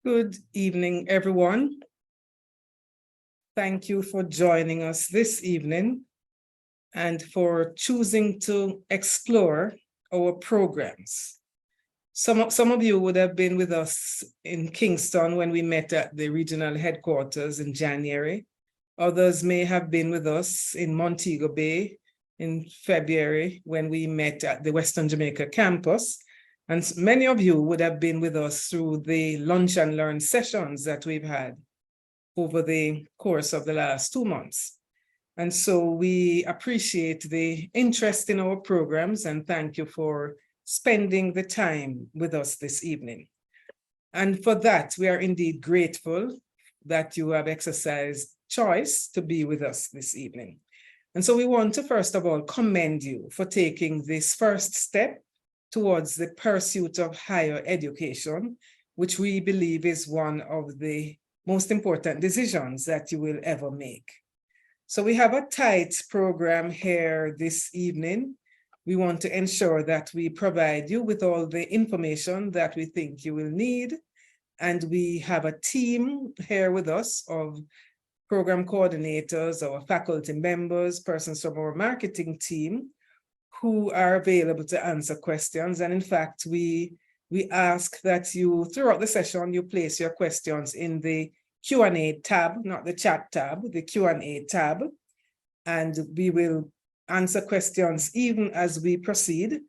Good evening, everyone. Thank you for joining us this evening and for choosing to explore our programs. Some of you would have been with us in Kingston when we met at the regional headquarters in January. Others may have been with us in Montego Bay in February when we met at the Western Jamaica campus. And many of you would have been with us through the Lunch and Learn sessions that we've had over the course of the last 2 months. And so we appreciate the interest in our programs and thank you for spending the time with us this evening. And for that, we are indeed grateful that you have exercised choice to be with us this evening. And so we want to first of all commend you for taking this first step towards the pursuit of higher education, which we believe is one of the most important decisions that you will ever make. So we have a tight program here this evening. We want to ensure that we provide you with all the information that we think you will need. And we have a team here with us of program coordinators, our faculty members, persons from our marketing team, who are available to answer questions. And in fact, we ask that you, throughout the session, you place your questions in the Q&A tab, not the chat tab, the Q&A tab. And we will answer questions even as we proceed,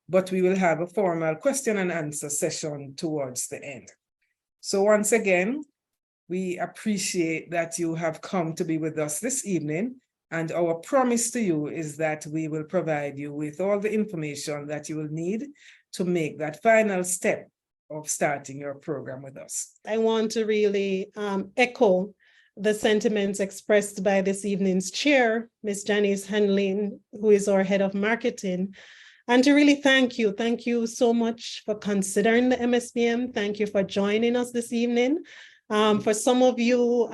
but we will have a formal question and answer session towards the end. So once again, we appreciate that you have come to be with us this evening. And our promise to you is that we will provide you with all the information that you will need to make that final step of starting your program with us. I want to really echo the sentiments expressed by this evening's chair, Ms. Janice Hanlin, who is our head of marketing, and to really thank you. Thank you so much for considering the MSBM. Thank you for joining us this evening. For some of you,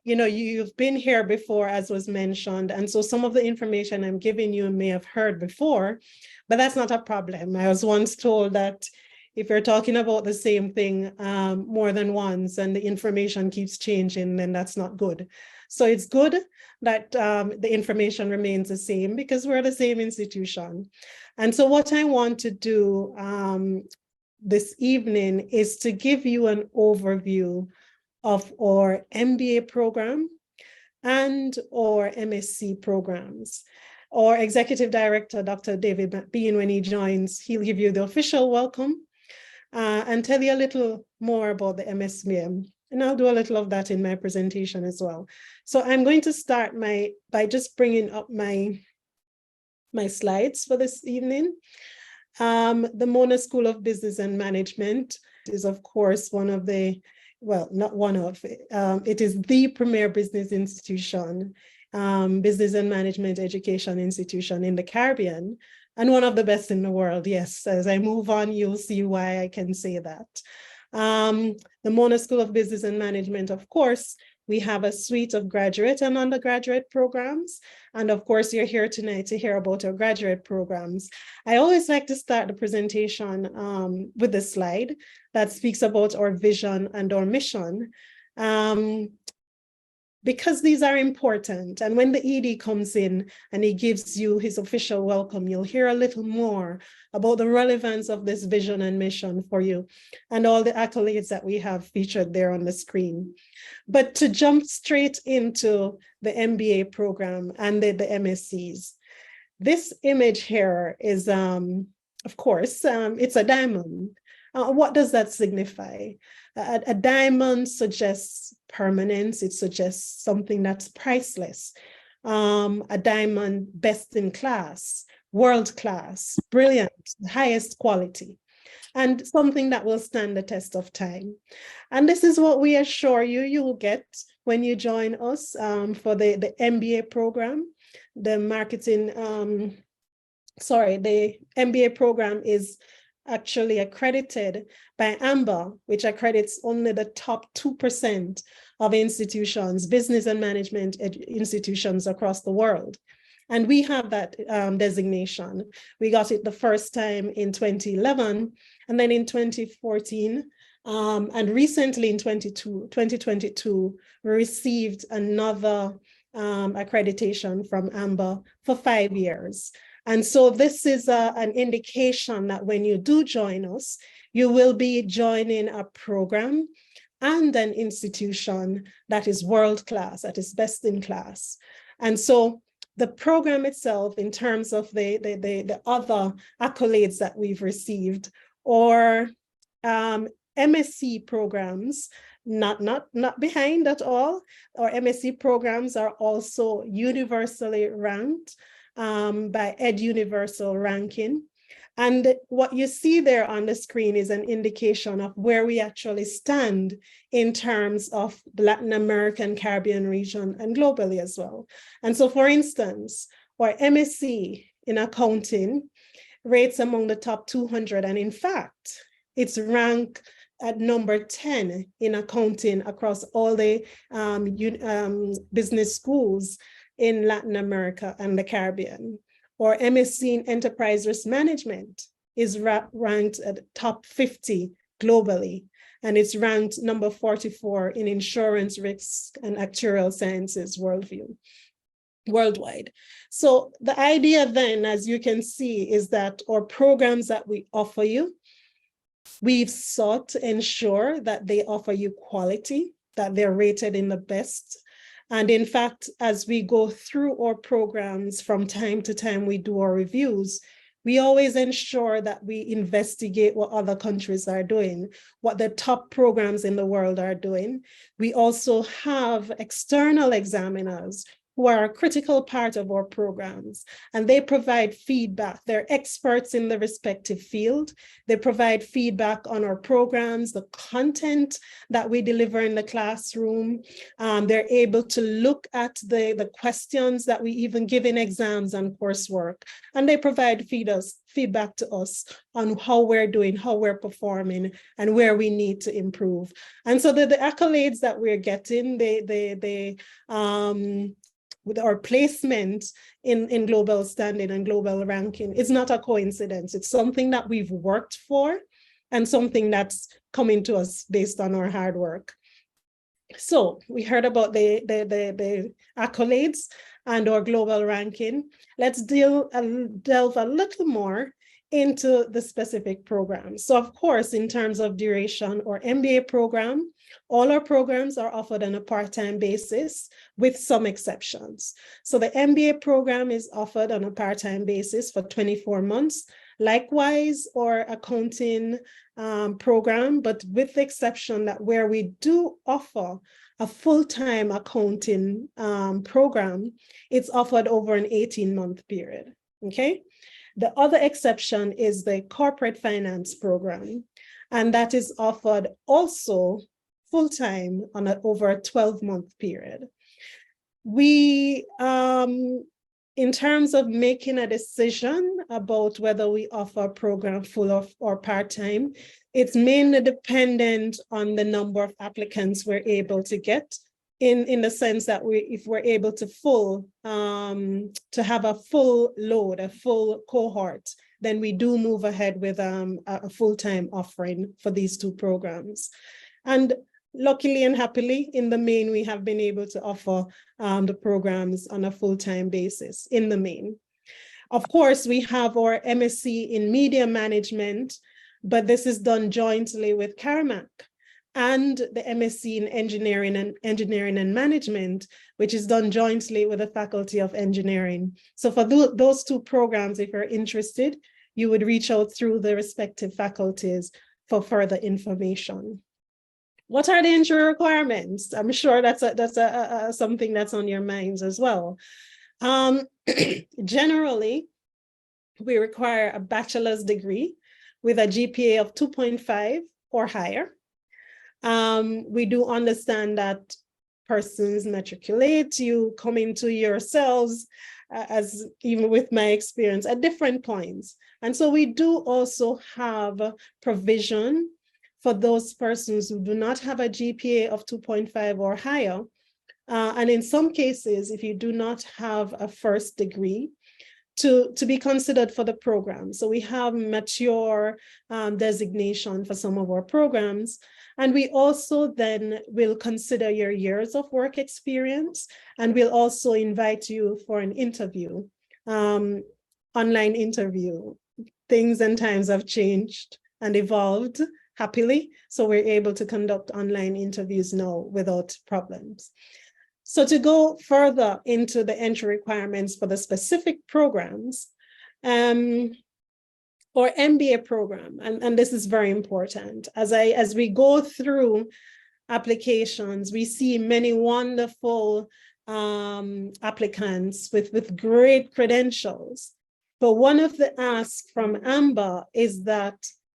you've been here before, as was mentioned, and so some of the information I'm giving you may have heard before, but that's not a problem. I was once told that if you're talking about the same thing more than once and the information keeps changing, then that's not good. So it's good that the information remains the same because we're the same institution. And so what I want to do this evening is to give you an overview of our MBA program and our MSc programs. Our Executive Director, Dr. David McBean, when he joins, he'll give you the official welcome and tell you a little more about the MSBM. And I'll do a little of that in my presentation as well. So I'm going to start by just bringing up my slides for this evening. The Mona School of Business and Management is, of course, one of the, well, not one of, it is the premier business institution, business and management education institution in the Caribbean, and one of the best in the world. Yes, as I move on, you'll see why I can say that. The Mona School of Business and Management, of course, we have a suite of graduate and undergraduate programs. And of course, you're here tonight to hear about our graduate programs. I always like to start the presentation with a slide that speaks about our vision and our mission, because these are important. And when the ED comes in and he gives you his official welcome, you'll hear a little more about the relevance of this vision and mission for you and all the accolades that we have featured there on the screen. But to jump straight into the MBA program and the MSCs, this image here is, of course, it's a diamond. What does that signify? A diamond suggests permanence. It suggests something that's priceless. A diamond, best in class, world class, brilliant, highest quality, and something that will stand the test of time. And this is what we assure you will get when you join us for the MBA program. The MBA program is actually accredited by AMBA, which accredits only the top 2% of institutions, business and management institutions across the world. And we have that designation. We got it the first time in 2011, and then in 2014, And recently in 2022, we received another accreditation from AMBA for 5 years. And so this is an indication that when you do join us, you will be joining a program and an institution that is world-class, that is best in class. And so the program itself, in terms of the other accolades that we've received, or MSc programs, not behind at all. Our MSc programs are also universally ranked by EdUniversal ranking. And what you see there on the screen is an indication of where we actually stand in terms of the Latin American, Caribbean region, and globally as well. And so, for instance, our MSc in accounting rates among the top 200, and in fact, it's ranked at number 10 in accounting across all the business schools in Latin America and the Caribbean. Or MSc in Enterprise Risk Management is ranked at top 50 globally, and it's ranked number 44 in Insurance Risk and Actuarial Sciences worldwide. So the idea then, as you can see, is that our programs that we offer you, we've sought to ensure that they offer you quality, that they're rated in the best. And in fact, as we go through our programs from time to time, we do our reviews, we always ensure that we investigate what other countries are doing, what the top programs in the world are doing. We also have external examiners who are a critical part of our programs, and they provide feedback. They're experts in the respective field. They provide feedback on our programs, the content that we deliver in the classroom. They're able to look at the questions that we even give in exams and coursework, and they provide feedback to us on how we're doing, how we're performing, and where we need to improve. And so the accolades that we're getting, with our placement in global standing and global ranking, it's not a coincidence. It's something that we've worked for and something that's coming to us based on our hard work. So we heard about the accolades and our global ranking. Let's delve a little more into the specific programs. So of course, in terms of duration, or MBA program, all our programs are offered on a part-time basis with some exceptions. So the MBA program is offered on a part-time basis for 24 months. Likewise, our accounting program, but with the exception that where we do offer a full-time accounting program, it's offered over an 18-month period, okay? The other exception is the corporate finance program, and that is offered also full-time on over a 12-month period. We, in terms of making a decision about whether we offer a program full or part-time, it's mainly dependent on the number of applicants we're able to get, in the sense that if we're able to have a full load, a full cohort, then we do move ahead with a full-time offering for these two programs. And luckily and happily, in the main, we have been able to offer the programs on a full-time basis in the main. Of course, we have our MSc in Media Management, but this is done jointly with Caramac, and the MSc in Engineering and Management, which is done jointly with the Faculty of Engineering. So for those two programs, if you're interested, you would reach out through the respective faculties for further information. What are the entry requirements? I'm sure that's something that's on your minds as well. Generally, we require a bachelor's degree with a GPA of 2.5 or higher. We do understand that persons matriculate, you come into yourselves, as even with my experience, at different points. And so we do also have provision for those persons who do not have a GPA of 2.5 or higher. And in some cases, if you do not have a first degree, to be considered for the program. So we have mature designation for some of our programs. And we also then will consider your years of work experience, and we'll also invite you for an interview, online interview. Things and times have changed and evolved happily, so we're able to conduct online interviews now without problems. So to go further into the entry requirements for the specific programs, or MBA program, and this is very important. As we go through applications, we see many wonderful applicants with great credentials. But one of the asks from AMBA is that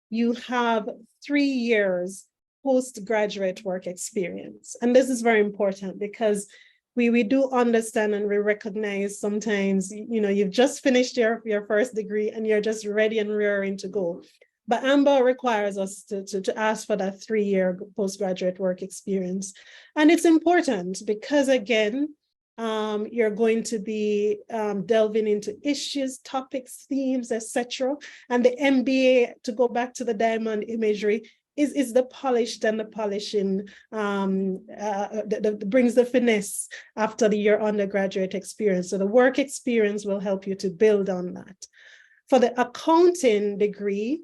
you have 3 years postgraduate work experience. And this is very important because we do understand and we recognize sometimes, you've just finished your first degree and you're just ready and rearing to go. But AMBA requires us to ask for that 3-year postgraduate work experience. And it's important because, again, you're going to be delving into issues, topics, themes, etc. And the MBA, to go back to the diamond imagery, is the polished and the polishing, brings the finesse after your undergraduate experience. So the work experience will help you to build on that. For the accounting degree,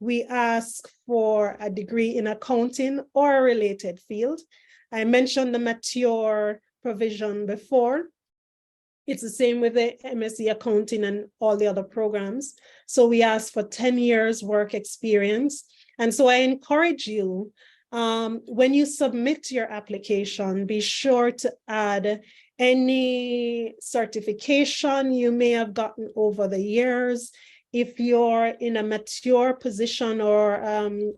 we ask for a degree in accounting or a related field. I mentioned the mature provision before. It's the same with the MSc accounting and all the other programs. So we ask for 10 years work experience. And so I encourage you, when you submit your application, be sure to add any certification you may have gotten over the years. If you're in a mature position or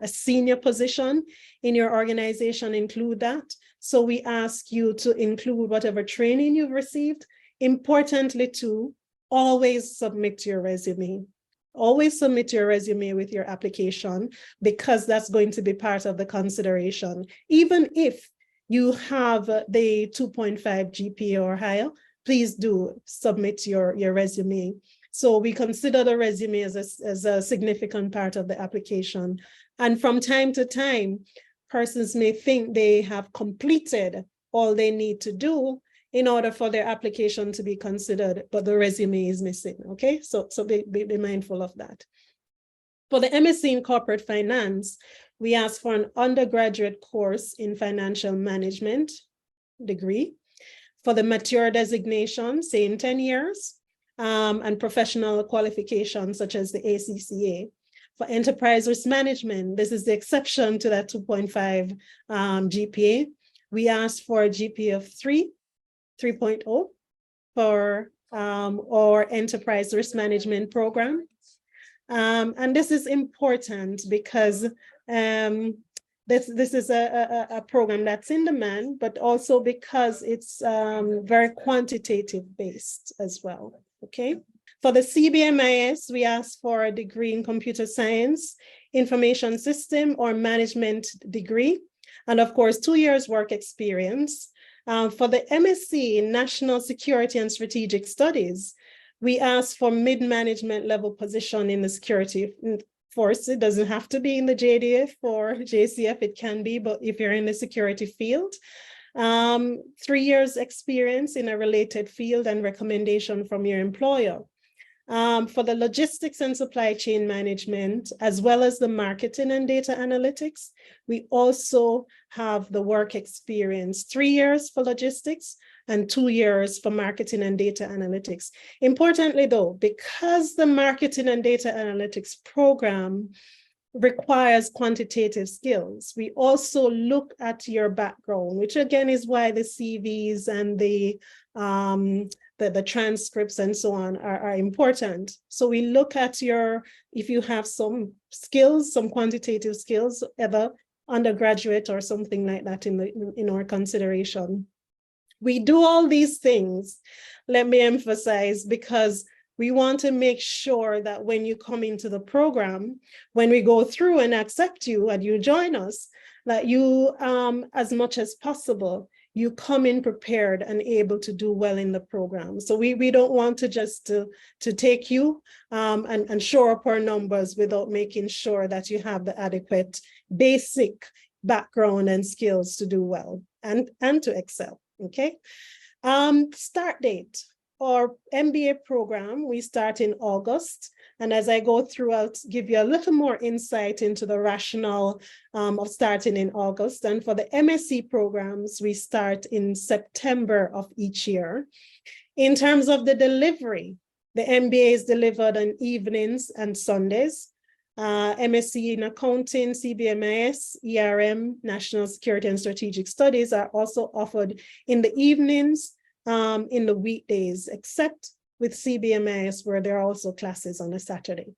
a senior position in your organization, include that. So we ask you to include whatever training you've received. Importantly, too, always submit your resume. Always submit your resume with your application, because that's going to be part of the consideration. Even if you have the 2.5 GPA or higher, please do submit your resume. So we consider the resume as a significant part of the application. And from time to time, persons may think they have completed all they need to do in order for their application to be considered, but the resume is missing, okay? So be mindful of that. For the MSc in Corporate Finance, we ask for an undergraduate course in financial management degree. For the mature designation, same 10 years, and professional qualifications such as the ACCA. For enterprise risk management, this is the exception to that 2.5 GPA. We ask for a GPA of 3.0 for our enterprise risk management program. And this is important because this is a program that's in demand, but also because it's very quantitative based as well, okay? For the CBMIS, we ask for a degree in computer science, information system, or management degree, and of course, 2 years work experience. For the MSc in National Security and Strategic Studies, we ask for mid-management level position in the security force. It doesn't have to be in the JDF or JCF, it can be, but if you're in the security field, 3 years experience in a related field and recommendation from your employer. For the logistics and supply chain management, as well as the marketing and data analytics, we also have the work experience, 3 years for logistics and 2 years for marketing and data analytics. Importantly though, because the marketing and data analytics program requires quantitative skills, we also look at your background, which again is why the CVs and the transcripts and so on are important. So we look at if you have some skills, some quantitative skills, either undergraduate or something like that in our consideration. We do all these things, let me emphasize, because we want to make sure that when you come into the program, when we go through and accept you and you join us, that you, as much as possible, you come in prepared and able to do well in the program. So we don't want to just to take you and shore up our numbers without making sure that you have the adequate basic background and skills to do well and to excel, okay? Start date. Our MBA program, we start in August. And as I go through, I'll give you a little more insight into the rationale of starting in August. And for the MSc programs, we start in September of each year. In terms of the delivery, the MBA is delivered on evenings and Sundays. MSc in Accounting, CBMIS, ERM, National Security and Strategic Studies are also offered in the evenings, in the weekdays, except with CBMIS, where there are also classes on a Saturday.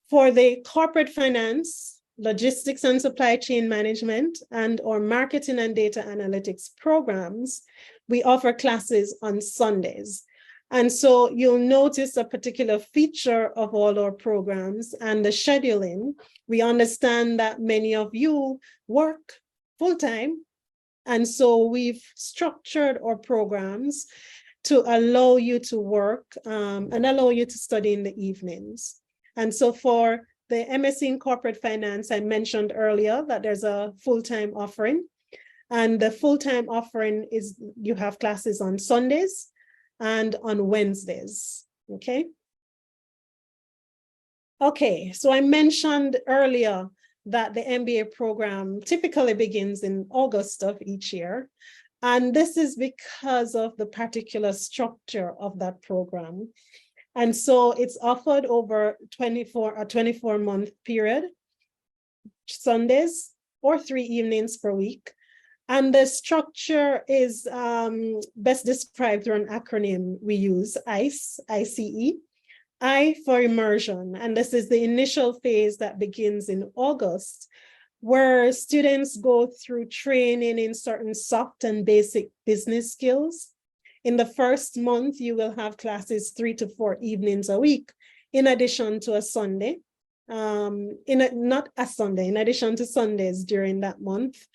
For the corporate finance, logistics and supply chain management, and or marketing and data analytics programs, we offer classes on Sundays. And so you'll notice a particular feature of all our programs and the scheduling. We understand that many of you work full-time, and so we've structured our programs to allow you to work and allow you to study in the evenings. And so for the MSc in Corporate Finance, I mentioned earlier that there's a full-time offering. And the full-time offering is you have classes on Sundays and on Wednesdays, okay? Okay, so I mentioned earlier that the MBA program typically begins in August of each year. And this is because of the particular structure of that program. And so it's offered over a 24-month period, Sundays or 3 evenings per week. And the structure is best described through an acronym we use, ICE, I-C-E. I for immersion, and this is the initial phase that begins in August, where students go through training in certain soft and basic business skills. In the first month, you will have classes 3 to 4 evenings a week, in addition to a Sunday, not a Sunday, in addition to Sundays during that month.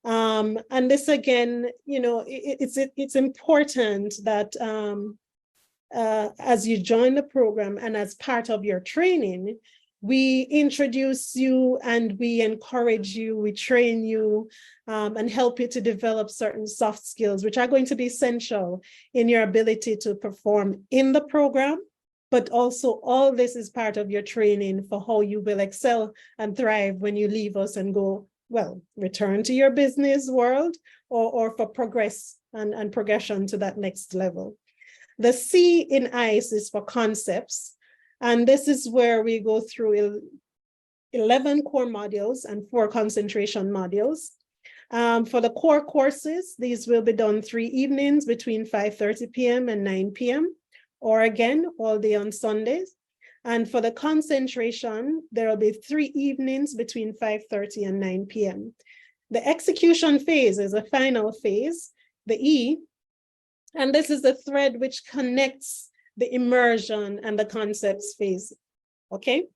And this again, you know, it's important that as you join the program and as part of your training, we introduce you and we encourage you, we train you and help you to develop certain soft skills, which are going to be essential in your ability to perform in the program. But also all this is part of your training for how you will excel and thrive when you leave us and go, well, return to your business world or for progress and progression to that next level. The C in ICE is for concepts. And this is where we go through 11 core modules and 4 concentration modules. For the core courses, these will be done 3 evenings between 5:30 p.m. and 9 p.m. or again, all day on Sundays. And for the concentration, there will be 3 evenings between 5:30 and 9 p.m. The execution phase is a final phase, the E, and this is the thread which connects the immersion and the concepts phase, okay?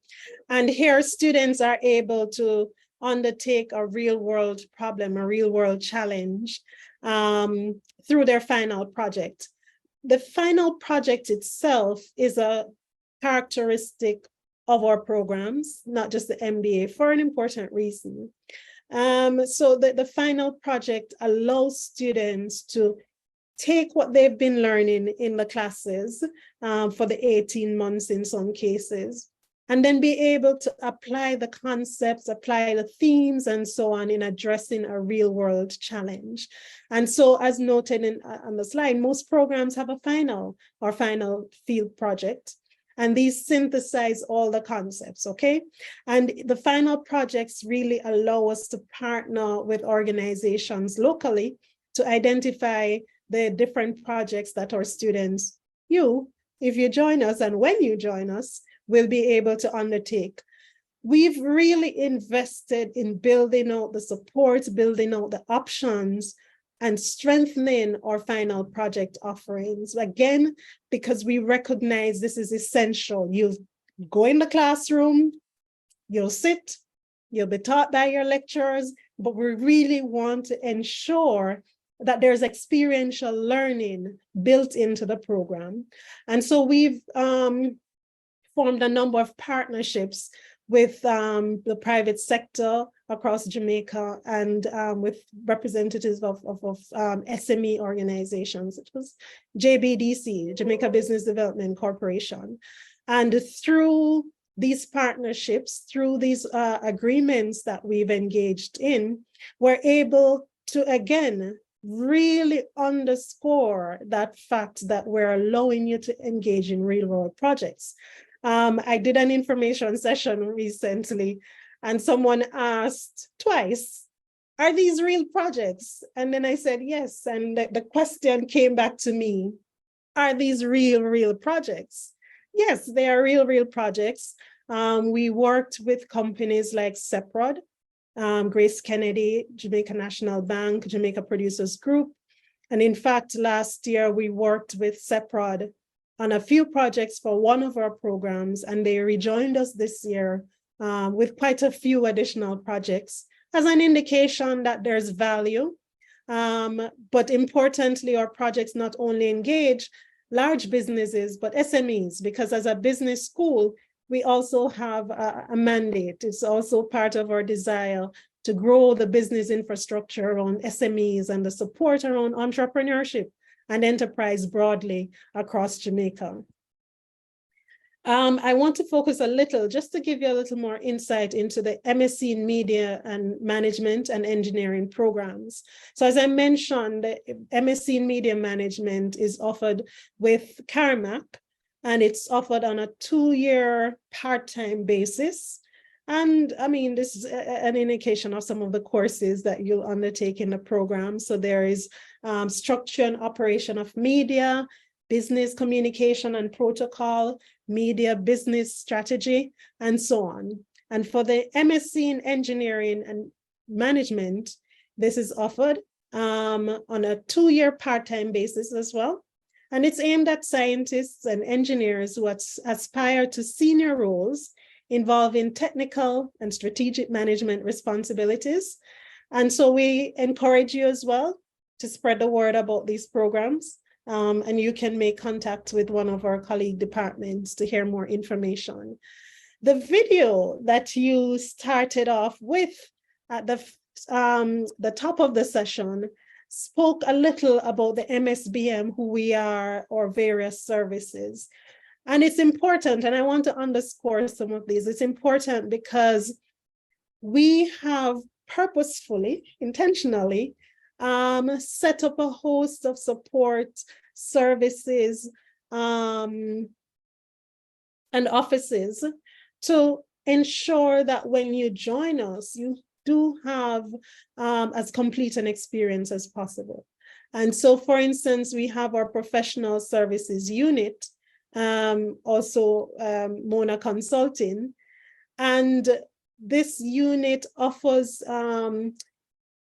And here students are able to undertake a real world problem, a real world challenge through their final project. The final project itself is a characteristic of our programs, not just the MBA, for an important reason. So the final project allows students to take what they've been learning in the classes for the 18 months in some cases, and then be able to apply the concepts, apply the themes and so on in addressing a real world challenge. And so as noted on the slide, most programs have a final or final field project, and these synthesize all the concepts, okay? And the final projects really allow us to partner with organizations locally to identify the different projects that our students, if you join us and when you join us, will be able to undertake. We've really invested in building out the support, building out the options, and strengthening our final project offerings. Again, because we recognize this is essential. You'll go in the classroom, you'll sit, you'll be taught by your lecturers, but we really want to ensure that there's experiential learning built into the program. And so we've formed a number of partnerships with the private sector across Jamaica and with representatives of SME organizations. It was JBDC, Jamaica Business Development Corporation. And through these partnerships, through these agreements that we've engaged in, we're able to, again, really underscore that fact that we're allowing you to engage in real world projects. I did an information session recently and someone asked twice, are these real projects? And then I said, yes. And the question came back to me, are these real projects? Yes, they are real projects. We worked with companies like CEPROD, Grace Kennedy, Jamaica National Bank, Jamaica Producers Group. And in fact, last year we worked with CEPROD on a few projects for one of our programs, and they rejoined us this year with quite a few additional projects as an indication that there's value. But importantly, our projects not only engage large businesses, but SMEs, because as a business school, we also have a mandate. It's also part of our desire to grow the business infrastructure around SMEs and the support around entrepreneurship and enterprise broadly across Jamaica. I want to focus a little, just to give you a little more insight into the MSc in Media and Management and Engineering programs. So as I mentioned, the MSc in Media Management is offered with CARMAC, and it's offered on a 2-year part-time basis. And I mean, this is an indication of some of the courses that you'll undertake in the program. So there is structure and operation of media, business communication and protocol, media business strategy, and so on. And for the MSc in Engineering and Management, this is offered on a 2-year part-time basis as well. And it's aimed at scientists and engineers who aspire to senior roles involving technical and strategic management responsibilities. And so we encourage you as well to spread the word about these programs. And you can make contact with one of our colleague departments to hear more information. The video that you started off with at the top of the session spoke a little about the MSBM, who we are, or various services. And it's important, and I want to underscore some of these. It's important because we have purposefully, intentionally, set up a host of support services and offices to ensure that when you join us, you do have as complete an experience as possible. And so, for instance, we have our professional services unit, also Mona Consulting, and this unit offers,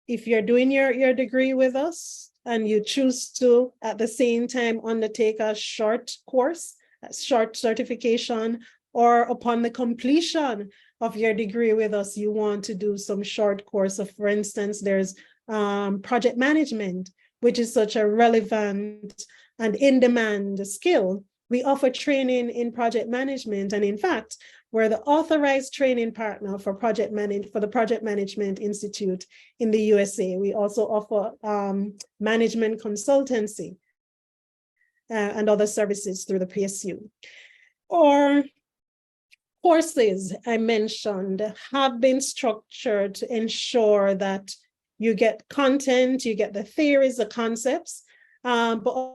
if you're doing your degree with us and you choose to at the same time undertake a short course, a short certification, or upon the completion of your degree with us, you want to do some short course of, for instance, there's project management, which is such a relevant and in-demand skill. We offer training in project management, and in fact, we're the authorized training partner for the Project Management Institute in the USA. We also offer management consultancy and other services through the PSU. Or courses I mentioned have been structured to ensure that you get content, you get the theories, the concepts, but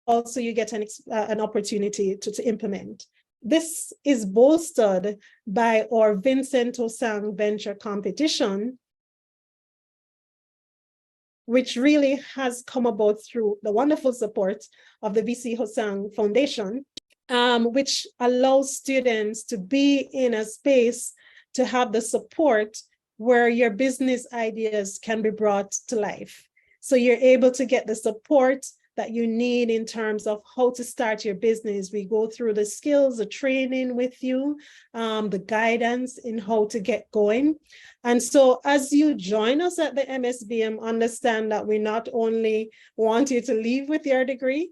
also you get an opportunity to implement. This is bolstered by our Vincent Osang Venture Competition, which really has come about through the wonderful support of the VC Hosang Foundation, which allows students to be in a space to have the support where your business ideas can be brought to life. So you're able to get the support that you need in terms of how to start your business. We go through the skills, the training with you, the guidance in how to get going. And so as you join us at the MSBM, understand that we not only want you to leave with your degree,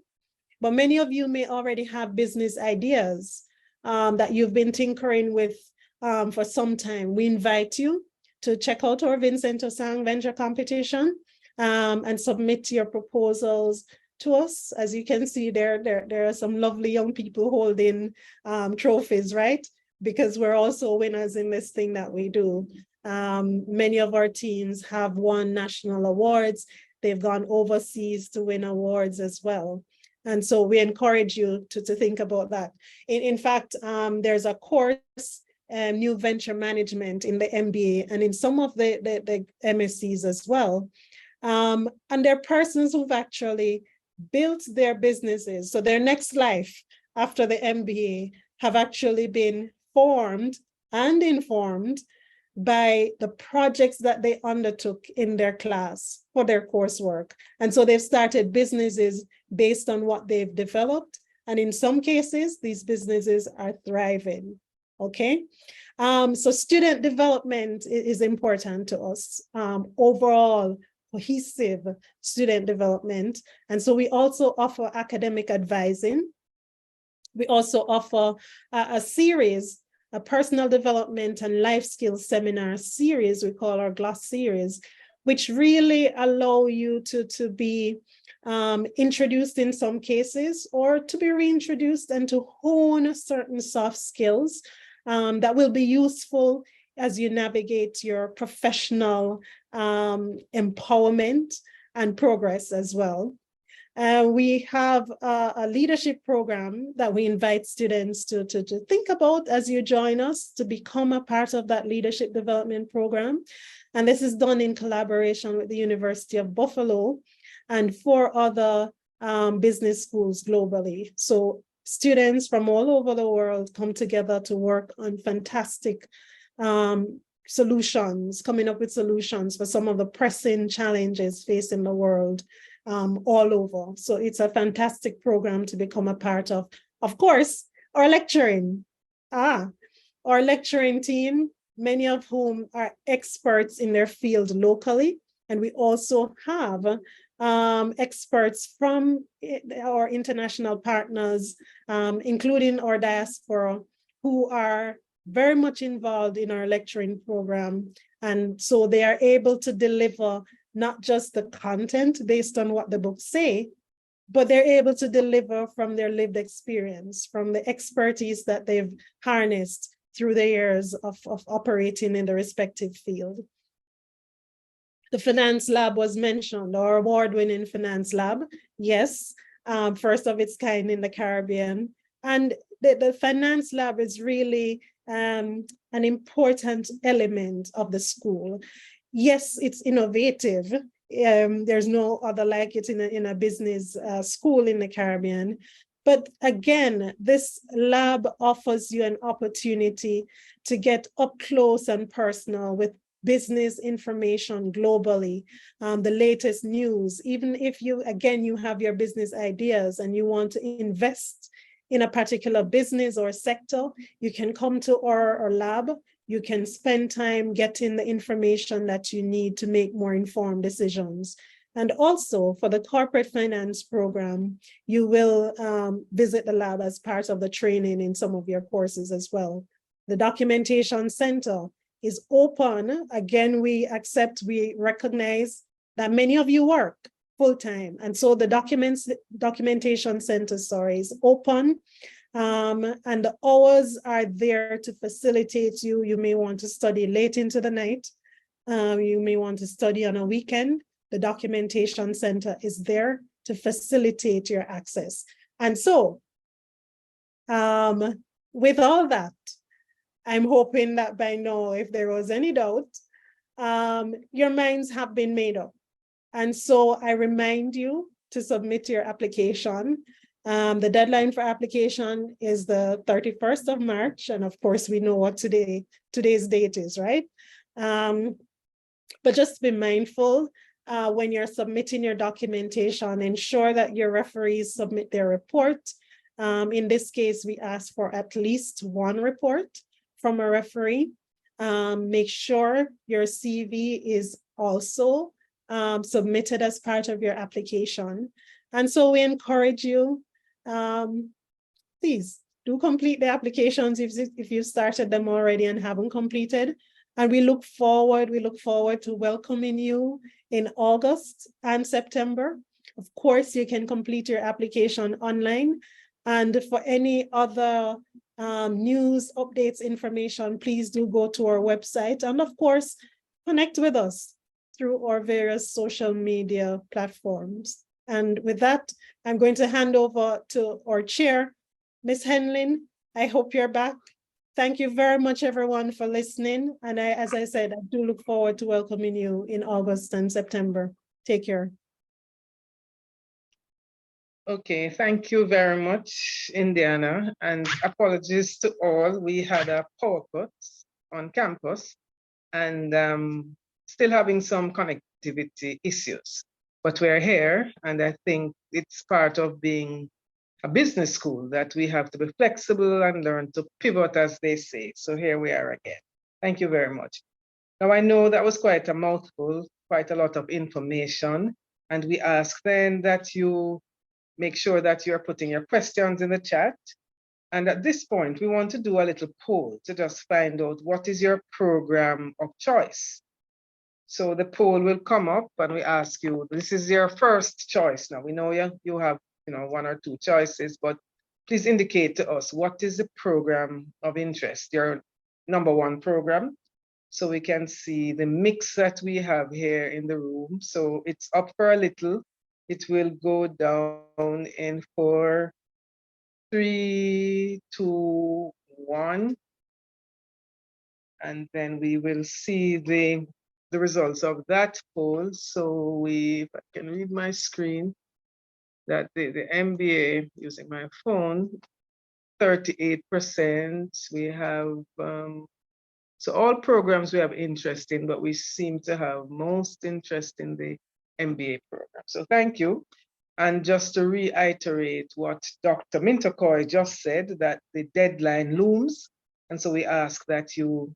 but many of you may already have business ideas that you've been tinkering with for some time, we invite you to check out our Vincent Osang Venture Competition and submit your proposals to us. As you can see, there are some lovely young people holding trophies, right? Because we're also winners in this thing that we do. Many of our teams have won national awards. They've gone overseas to win awards as well. And so we encourage you to think about that. In fact, there's a course, New Venture Management in the MBA and in some of the MSCs as well. And they're persons who've actually built their businesses. So their next life after the MBA have actually been formed and informed by the projects that they undertook in their class for their coursework. And so they've started businesses based on what they've developed. And in some cases, these businesses are thriving, okay? So student development is important to us. Overall, cohesive student development. And so we also offer academic advising. We also offer a series, a personal development and life skills seminar series, we call our GLOSS series, which really allow you to be introduced in some cases or to be reintroduced and to hone certain soft skills that will be useful as you navigate your professional empowerment and progress as well. We have a leadership program that we invite students to think about as you join us, to become a part of that leadership development program. And this is done in collaboration with the University of Buffalo and 4 other business schools globally. So students from all over the world come together to work on fantastic solutions, coming up with solutions for some of the pressing challenges facing the world all over. So it's a fantastic program to become a part of. Of course, our lecturing. Our lecturing team, many of whom are experts in their field locally. And we also have experts from our international partners, including our diaspora, who are very much involved in our lecturing program. And so they are able to deliver not just the content based on what the books say, but they're able to deliver from their lived experience, from the expertise that they've harnessed through the years of operating in the respective field. The Finance Lab was mentioned, our award-winning Finance Lab. Yes, first of its kind in the Caribbean. And the Finance Lab is really an important element of the school. Yes, it's innovative. There's no other like it in a business school in the Caribbean. But again, this lab offers you an opportunity to get up close and personal with business information globally, the latest news. Even if you have your business ideas and you want to invest in a particular business or sector, you can come to our lab. You can spend time getting the information that you need to make more informed decisions. And also for the corporate finance program, you will visit the lab as part of the training in some of your courses as well. The documentation center is open. Again, we recognize that many of you work full-time. And so the documentation center, is open. And the hours are there to facilitate you. You may want to study late into the night. You may want to study on a weekend. The documentation center is there to facilitate your access. And so with all that, I'm hoping that by now, if there was any doubt, your minds have been made up. And so I remind you to submit your application. The deadline for application is the 31st of March. And of course, we know what today's date is, right? But just be mindful when you're submitting your documentation, ensure that your referees submit their report. In this case, we ask for at least 1 report from a referee. Make sure your CV is also submitted as part of your application. And so we encourage you, please do complete the applications if you've started them already and haven't completed. And we look forward to welcoming you in August and September. Of course, you can complete your application online. And for any other news, updates, information, please do go to our website. And of course, connect with us through our various social media platforms. And with that, I'm going to hand over to our chair, Ms. Henlin. I hope you're back. Thank you very much, everyone, for listening. And as I said, I do look forward to welcoming you in August and September. Take care. Okay, thank you very much, Indiana, and apologies to all. We had a power cut on campus and still having some connectivity issues, but we're here, and I think it's part of being a business school that we have to be flexible and learn to pivot, as they say. So here we are again. Thank you very much. Now, I know that was quite a mouthful, quite a lot of information, and we ask then that you make sure that you're putting your questions in the chat. And at this point, we want to do a little poll to just find out what is your program of choice. So the poll will come up and we ask you, this is your first choice. Now we know you have one or two choices, but please indicate to us what is the program of interest, your number one program, so we can see the mix that we have here in the room. So it's up for a little. It will go down in 4, 3, 2, 1. And then we will see the results of that poll. So if I can read my screen, that the MBA using my phone, 38%. We have, so all programs we have interest in, but we seem to have most interest in the MBA program. So thank you. And just to reiterate what Dr. Mintokoy just said, that the deadline looms. And so we ask that you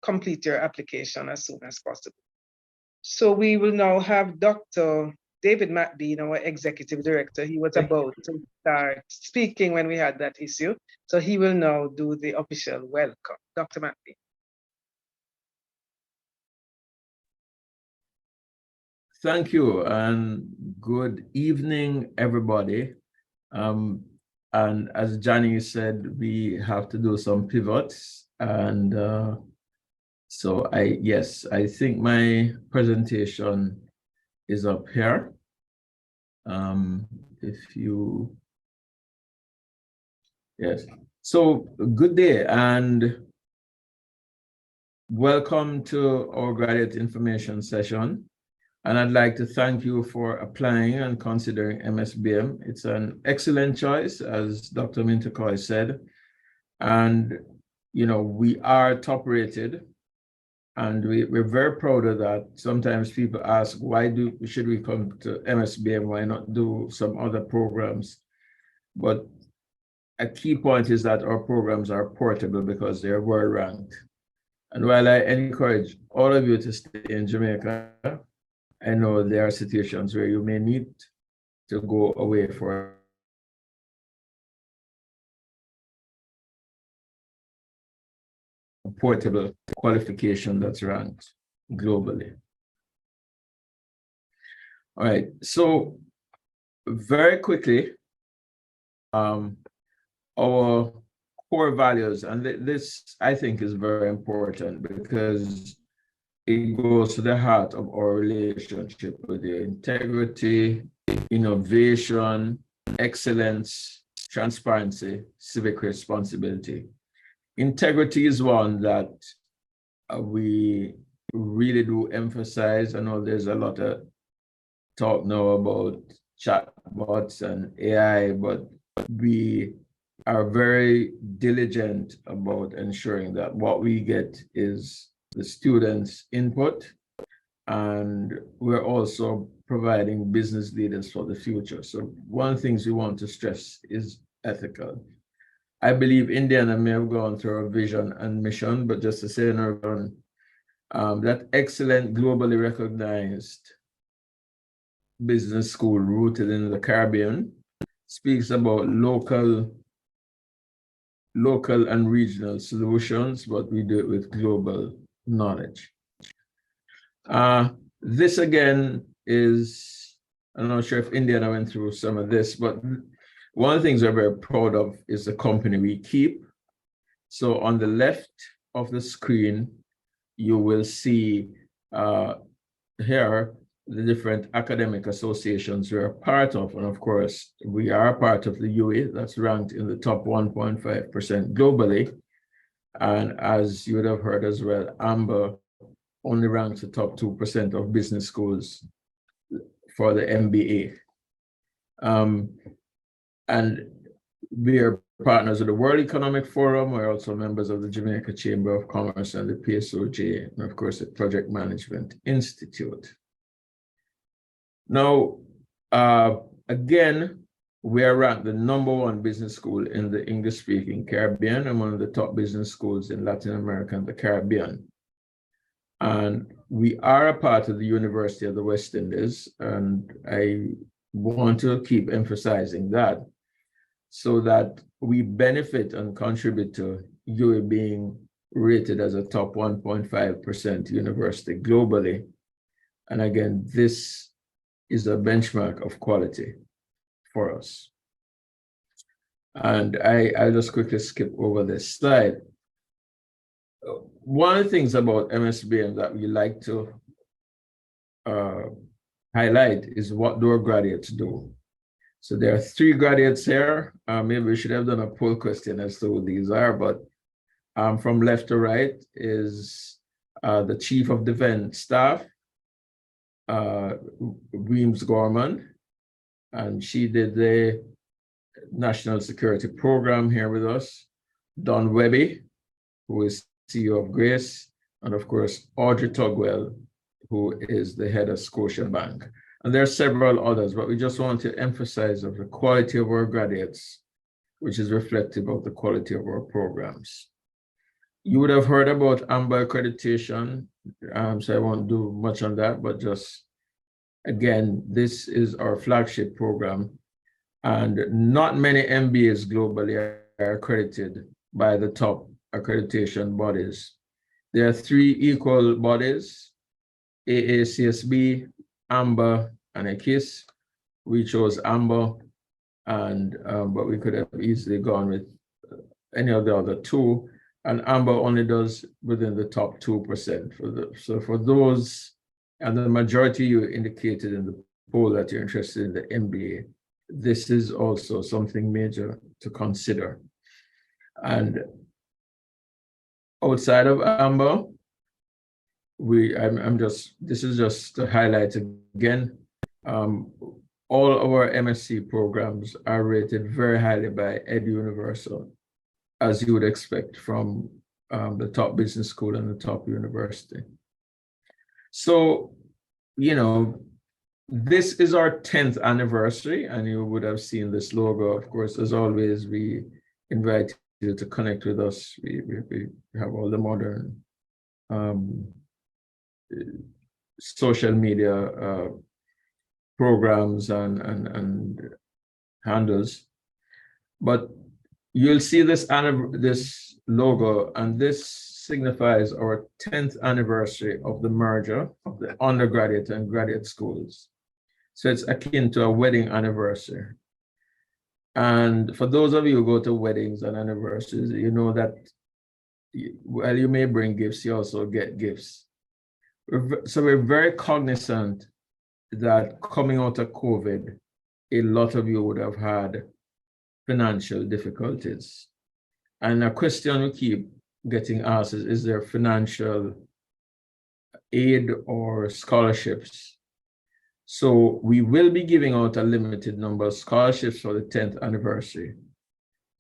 complete your application as soon as possible. So we will now have Dr. David McBean, our Executive Director. He was about to start speaking when we had that issue. So he will now do the official welcome. Dr. McBean. Thank you, and good evening, everybody. And as Johnny said, we have to do some pivots. And so I think my presentation is up here. Yes. So good day and welcome to our graduate information session. And I'd like to thank you for applying and considering MSBM. It's an excellent choice, as Dr. Mintokoy said. And, we are top rated. And we're very proud of that. Sometimes people ask, should we come to MSBM? Why not do some other programs? But a key point is that our programs are portable because they're world ranked. And while I encourage all of you to stay in Jamaica, I know there are situations where you may need to go away for a portable qualification that's ranked globally. All right, so very quickly, our core values, and this I think is very important because it goes to the heart of our relationship with the integrity, innovation, excellence, transparency, civic responsibility. Integrity is one that we really do emphasize. I know there's a lot of talk now about chatbots and AI, but we are very diligent about ensuring that what we get is the students' input, and we're also providing business leaders for the future. So one of the things we want to stress is ethical. I believe Indiana may have gone through a vision and mission, but just to say in our vision, that excellent globally recognized business school rooted in the Caribbean speaks about local local and regional solutions, but we do it with global knowledge. This again is, I'm not sure if Indiana went through some of this, but one of the things we're very proud of is the company we keep. So on the left of the screen, you will see here the different academic associations we're a part of. And of course, we are part of the UE that's ranked in the top 1.5% globally. And as you would have heard as well, AMBER only ranks the top 2% of business schools for the MBA. And we are partners of the World Economic Forum. We're also members of the Jamaica Chamber of Commerce and the PSOJ, and of course, the Project Management Institute. Now, again, we are ranked the #1 business school in the English-speaking Caribbean and one of the top business schools in Latin America and the Caribbean. And we are a part of the University of the West Indies, and I want to keep emphasizing that so that we benefit and contribute to UE being rated as a top 1.5% university globally. And again, this is a benchmark of quality for us. And I'll just quickly skip over this slide. One of the things about MSBM that we like to highlight is what do our graduates do. So there are 3 graduates here. Maybe we should have done a poll question as to who these are, but from left to right is the Chief of Defense Staff, Weems Gorman, and she did the National Security Program here with us. Don Webby, who is CEO of Grace, and of course, Audrey Tugwell, who is the head of Scotiabank. And there are several others, but we just want to emphasize of the quality of our graduates, which is reflective of the quality of our programs. You would have heard about AMBER accreditation, so I won't do much on that, but just, again, this is our flagship program, and not many MBAs globally are accredited by the top accreditation bodies. There are 3 equal bodies, AACSB, AMBER, and AKIS. We chose AMBER, and but we could have easily gone with any of the other 2. And AMBER only does within the top 2%. So for those, and the majority you indicated in the poll that you're interested in the MBA, this is also something major to consider. And outside of AMBER, this is just to highlight again, all of our MSc programs are rated very highly by EduUniversal, as you would expect from the top business school and the top university. So, you know, this is our 10th anniversary, and you would have seen this logo. Of course, as always, we invite you to connect with us. We have all the modern social media programs and handles. But you'll see this logo, and this signifies our 10th anniversary of the merger of the undergraduate and graduate schools. So it's akin to a wedding anniversary. And for those of you who go to weddings and anniversaries, you know that while you may bring gifts, you also get gifts. So we're very cognizant that coming out of COVID, a lot of you would have had financial difficulties. And a question we keep getting asked is there financial aid or scholarships? So we will be giving out a limited number of scholarships for the 10th anniversary.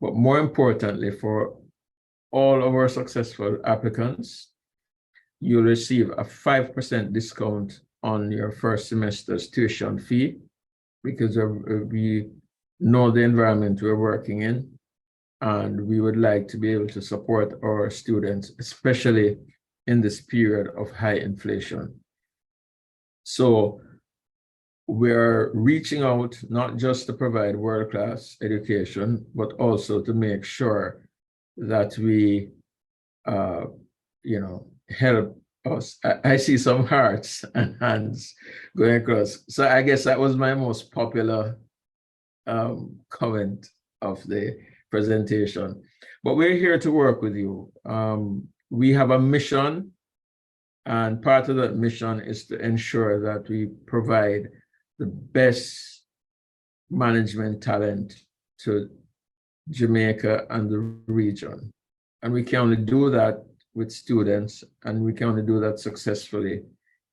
But more importantly, for all of our successful applicants, you'll receive a 5% discount on your first semester's tuition fee, because we know the environment we're working in, and we would like to be able to support our students, especially in this period of high inflation. So we're reaching out not just to provide world-class education, but also to make sure that we, help us. I see some hearts and hands going across. So I guess that was my most popular comment of the presentation. But we're here to work with you. We have a mission, and part of that mission is to ensure that we provide the best management talent to Jamaica and the region. And we can only do that with students, and we can only do that successfully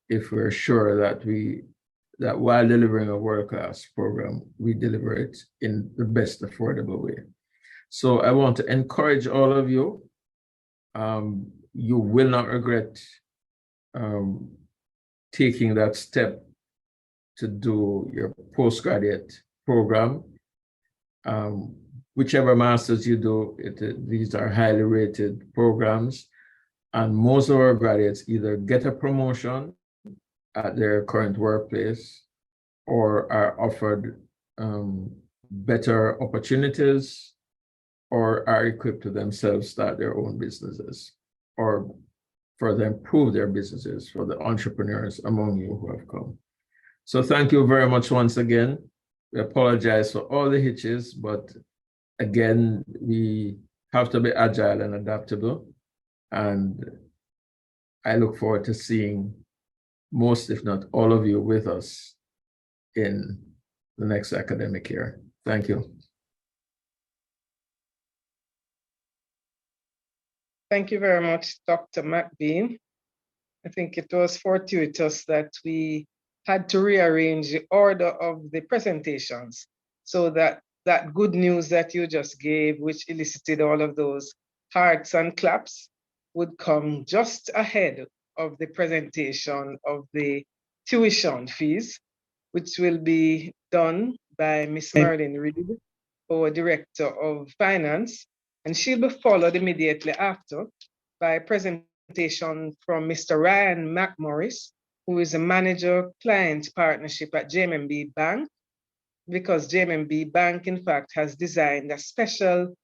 if we're sure that while delivering a world-class program, we deliver it in the best affordable way. So I want to encourage all of you. You will not regret taking that step to do your postgraduate program. Whichever masters you do, these are highly rated programs, and most of our graduates either get a promotion at their current workplace or are offered better opportunities, or are equipped to themselves start their own businesses or further improve their businesses for the entrepreneurs among you who have come. So thank you very much once again. We apologize for all the hitches, but again, we have to be agile and adaptable. And I look forward to seeing most, if not all of you with us in the next academic year. Thank you. Thank you very much, Dr. McBean. I think it was fortuitous that we had to rearrange the order of the presentations so that that good news that you just gave, which elicited all of those hearts and claps, would come just ahead of the presentation of the tuition fees, which will be done by Ms. Marilyn Reed, our Director of Finance, and she'll be followed immediately after by a presentation from Mr. Ryan McMorris, who is a Manager Client Partnership at JMB Bank, because JMB Bank, in fact, has designed a special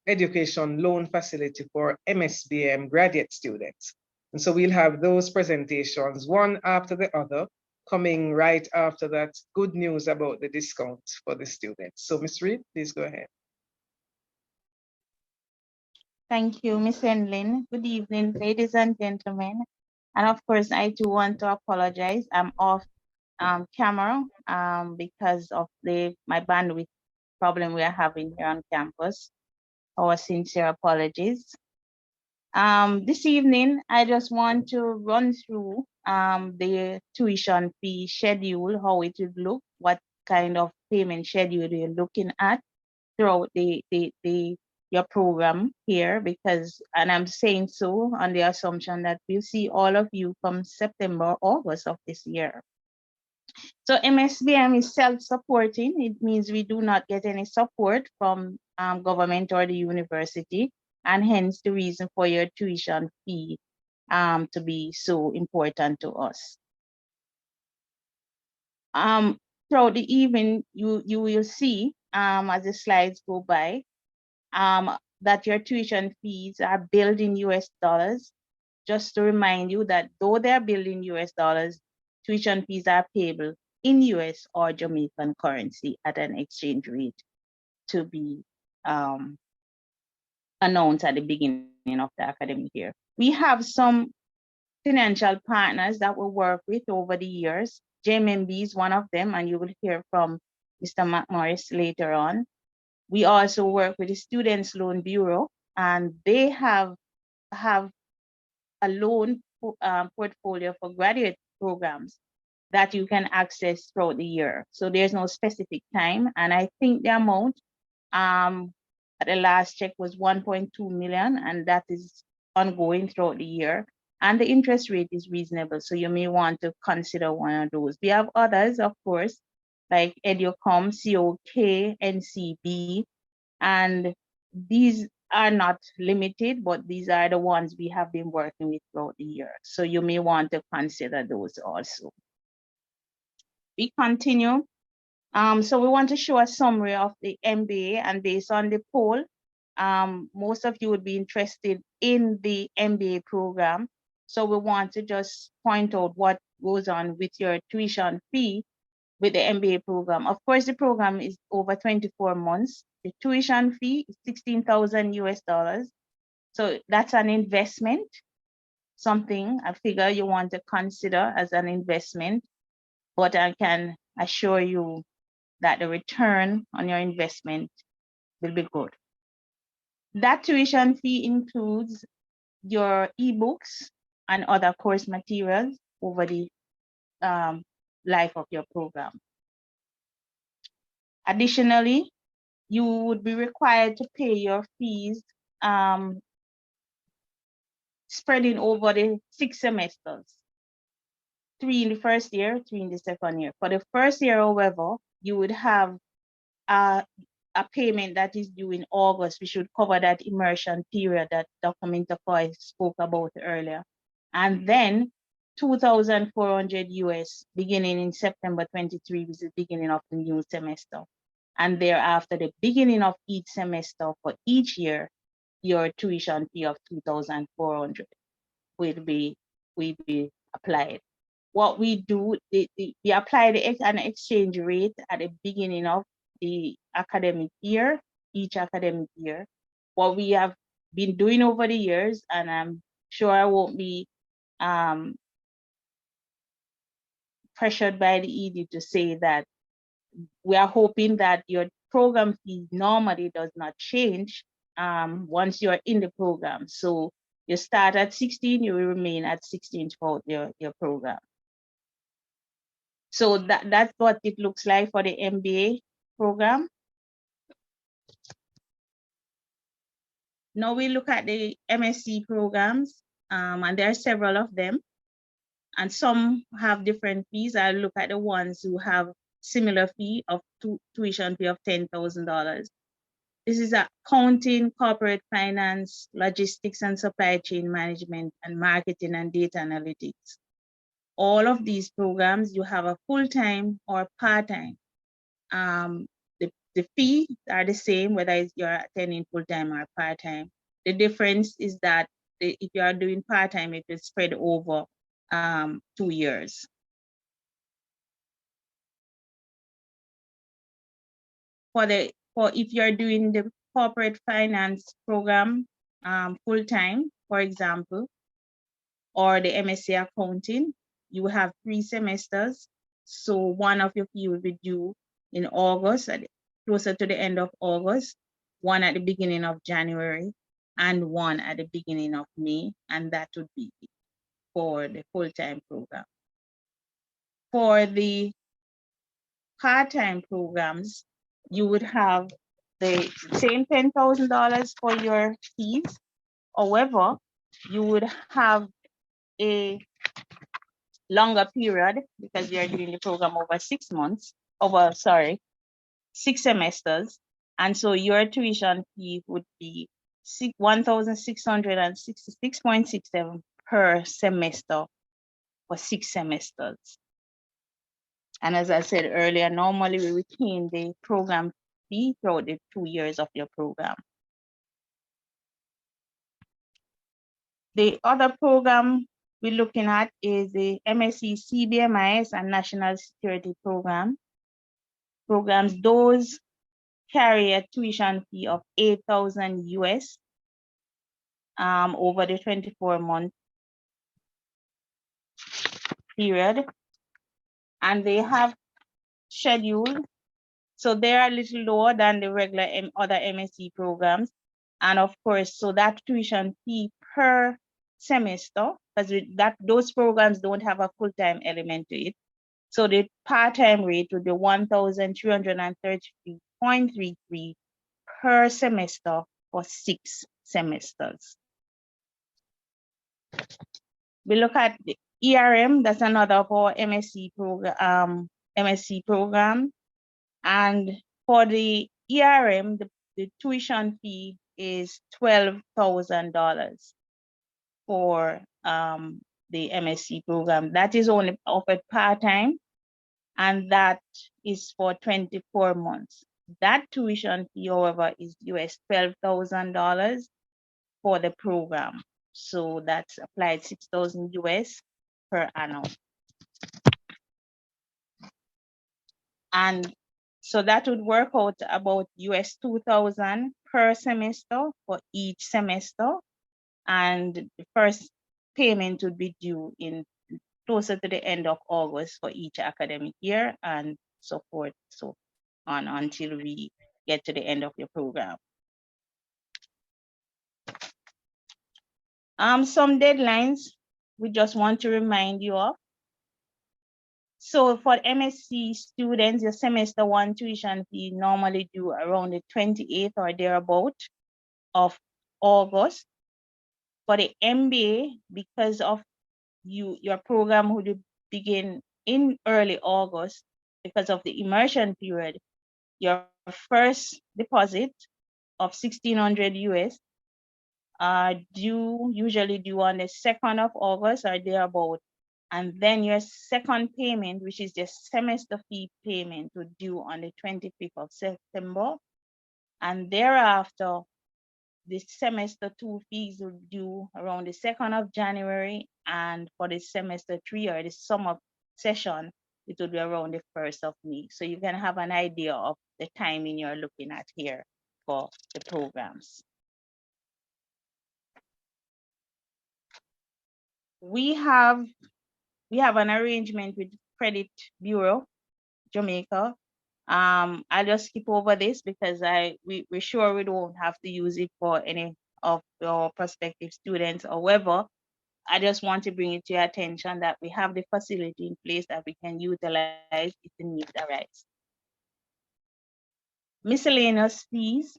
education loan facility for MSBM graduate students. And so we'll have those presentations, one after the other, coming right after that good news about the discount for the students. So Ms. Reed, please go ahead. Thank you, Ms. Henlin. Good evening, ladies and gentlemen. And of course, I do want to apologize. I'm off camera because of my bandwidth problem we are having here on campus. Our sincere apologies. This evening, I just want to run through the tuition fee schedule, how it would look, what kind of payment schedule you're looking at throughout your program here, because, and I'm saying so on the assumption that we'll see all of you from September, August of this year. So MSBM is self-supporting. It means we do not get any support from government or the university, and hence the reason for your tuition fee to be so important to us. Throughout the evening, you will see as the slides go by that your tuition fees are billed in US dollars. Just to remind you that though they're billed in US dollars, tuition fees are payable in US or Jamaican currency at an exchange rate to be announced at the beginning of the academic year. We have some financial partners that we work with over the years. JMB is one of them, and you will hear from Mr. McMorris later on. We also work with the Students Loan Bureau, and they have a loan portfolio for graduate programs that you can access throughout the year. So there's no specific time. And I think the amount at the last check was 1.2 million, and that is ongoing throughout the year. And the interest rate is reasonable, so you may want to consider one of those. We have others, of course, like EduCom, COK, NCB, and these are not limited, but these are the ones we have been working with throughout the year. So you may want to consider those also. We continue. So we want to show a summary of the MBA, and based on the poll, most of you would be interested in the MBA program. So we want to just point out what goes on with your tuition fee with the MBA program. Of course, the program is over 24 months. The tuition fee is $16,000 US. So that's an investment, something, a figure you want to consider as an investment. But I can assure you that the return on your investment will be good. That tuition fee includes your ebooks and other course materials over the life of your program. Additionally, you would be required to pay your fees spreading over the 6 semesters, 3 in the first year, 3 in the second year. For the first year, however, you would have a payment that is due in August. We should cover that immersion period that Dr. Mintafoy spoke about earlier. And then 2,400 US beginning in September 23, which is the beginning of the new semester. And thereafter, the beginning of each semester for each year, your tuition fee of 2,400 will be applied. What we do, we apply an exchange rate at the beginning of the academic year, each academic year. What we have been doing over the years, and I'm sure I won't be pressured by the ED to say that we are hoping that your program fee normally does not change once you're in the program. So you start at 16, you will remain at 16 throughout your program. So that's what it looks like for the MBA program. Now we look at the MSc programs, and there are several of them, and some have different fees. I'll look at the ones who have similar fee of tuition fee of $10,000. This is accounting, corporate finance, logistics and supply chain management, and marketing and data analytics. All of these programs, you have a full-time or part-time. The fees are the same, whether you're attending full-time or part-time. The difference is that if you are doing part-time, it will spread over 2 years. If you're doing the corporate finance program full-time, for example, or the MSc accounting, you have 3 semesters. So one of your fee will be due in August, closer to the end of August, one at the beginning of January, and one at the beginning of May, and that would be for the full-time program. For the part-time programs, you would have the same $10,000 for your fees. However, you would have a longer period because you're doing the program over 6 months, 6 semesters. And so your tuition fee would be $1,666.67 per semester for 6 semesters. And as I said earlier, normally we retain the program fee throughout the 2 years of your program. The other program we're looking at is the MSc CBMIS and National Security Program. Programs, those carry a tuition fee of $8,000 US over the 24-month period. And they have scheduled, so they are a little lower than the regular other MSc programs. And of course, so that tuition fee per semester, because those programs don't have a full-time element to it. So the part-time rate would be $1,333.33 per semester for 6 semesters. We look at the ERM, that's another of our MSc program. And for the ERM, the tuition fee is $12,000 for the MSc program. That is only offered part-time, and that is for 24 months. That tuition fee, however, is US $12,000 for the program. So that's applied 6,000 US per annum. And so that would work out about US 2,000 per semester for each semester. And the first payment would be due in closer to the end of August for each academic year, and so forth, so on until we get to the end of your program. Some deadlines we just want to remind you of. So for MSc students, your semester one tuition fee normally due around the 28th or thereabout of August. For the MBA, because of your program would begin in early August because of the immersion period, your first deposit of 1,600 US are usually due on the 2nd of August or thereabout. And then your second payment, which is the semester fee payment, would due on the 25th of September. And thereafter, the semester 2 fees would due around the 2nd of January. And for the semester 3 or the summer session, it would be around the 1st of May. So you can have an idea of the timing you're looking at here for the programs. We have an arrangement with Credit Bureau, Jamaica. I'll just skip over this because we're sure we don't have to use it for any of your prospective students. However, I just want to bring it to your attention that we have the facility in place that we can utilize if the need arise. Miscellaneous fees.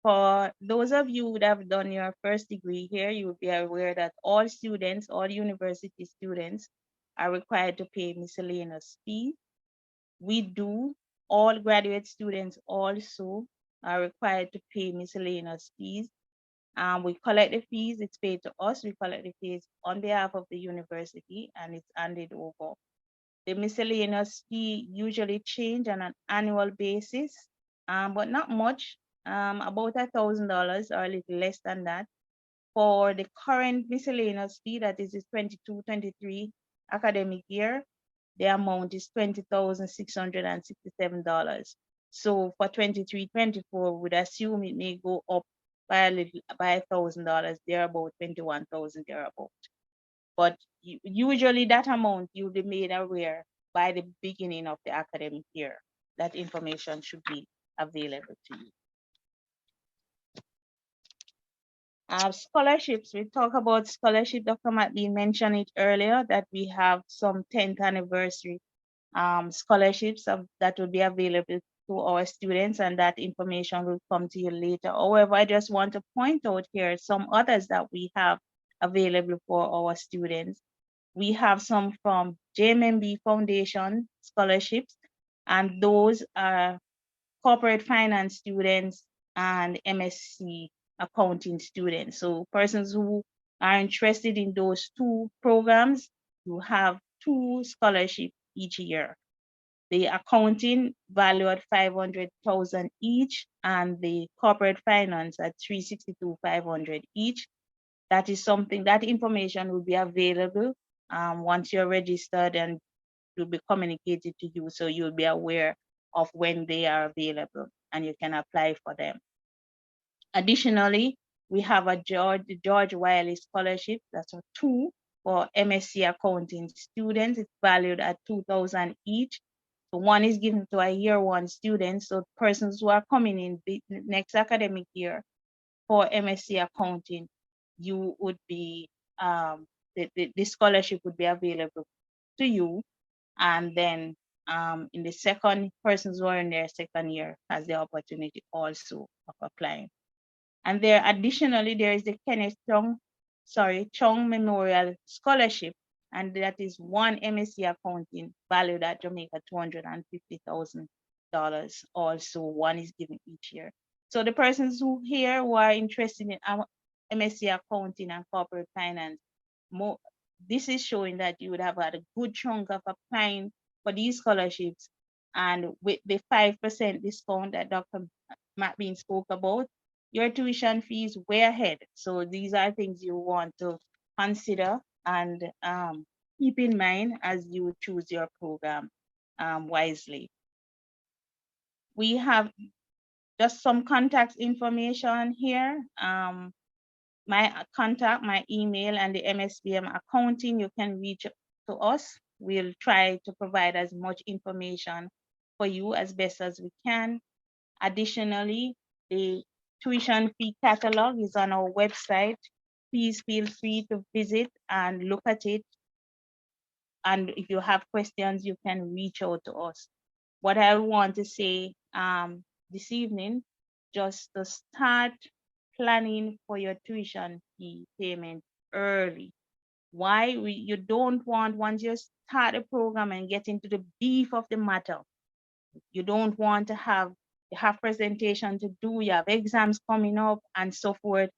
For those of you that have done your first degree here, you will be aware that all students, all university students are required to pay miscellaneous fees. We do. All graduate students also are required to pay miscellaneous fees. We collect the fees, it's paid to us. We collect the fees on behalf of the university and it's handed over. The miscellaneous fee usually change on an annual basis, but not much, about $1,000 or a little less than that. For the current miscellaneous fee, that is the 22-23 academic year, the amount is $20,667. So for 23-24, we'd assume it may go up by $1,000, thereabout 21,000 thereabout. But usually that amount you'll be made aware by the beginning of the academic year. That information should be available to you. Scholarships, we talk about scholarship. Dr. McLean mentioned it earlier that we have some 10th anniversary scholarships that will be available to our students, and that information will come to you later. However, I just want to point out here some others that we have available for our students. We have some from JMMB Foundation scholarships, and those are corporate finance students and MSc accounting students. So persons who are interested in those two programs, you have 2 scholarships each year. The accounting valued at $500,000 each, and the corporate finance at $362,500 each. That is something, that information will be available once you're registered, and will be communicated to you, so you'll be aware of when they are available and you can apply for them. Additionally, we have the George Wiley Scholarship. That's a 2 for MSc accounting students. It's valued at $2,000 each. So one is given to a year 1 student. So persons who are coming in the next academic year for MSc accounting, you would be the scholarship would be available to you. And then in the second, persons who are in their second year has the opportunity also of applying. And there, additionally, there is the Kenneth Chong Memorial Scholarship, and that is 1 MSc accounting valued at Jamaica $250,000. Also, one is given each year. So the persons who are interested in MSc accounting and corporate finance, this is showing that you would have had a good chunk of applying for these scholarships And with the 5% discount that Dr. McBean spoke about, your tuition fees way ahead. So these are things you want to consider and keep in mind as you choose your program wisely. We have just some contact information here. My contact, my email, and the MSBM accounting, you can reach to us. We'll try to provide as much information for you as best as we can. Additionally, the tuition fee catalog is on our website. Please feel free to visit and look at it. And if you have questions, you can reach out to us. What I want to say this evening, just to start planning for your tuition fee payment early. Why? You don't want, once you start a program and get into the beef of the matter, you don't want to have, you have presentation to do, you have exams coming up and so forth,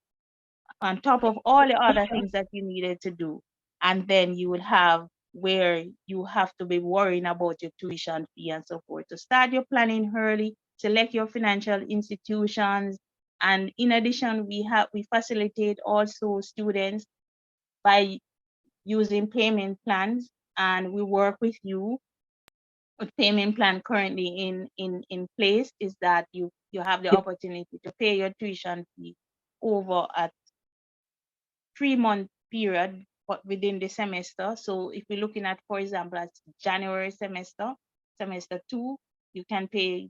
on top of all the other things that you needed to do. And then you will have where you have to be worrying about your tuition fee and so forth. To start your planning early, select your financial institutions. And in addition, we facilitate also students by using payment plans, and we work with you. A payment plan currently in place is that you have the opportunity to pay your tuition fee over a 3-month period, but within the semester. So if we're looking at, for example, as January semester 2, you can pay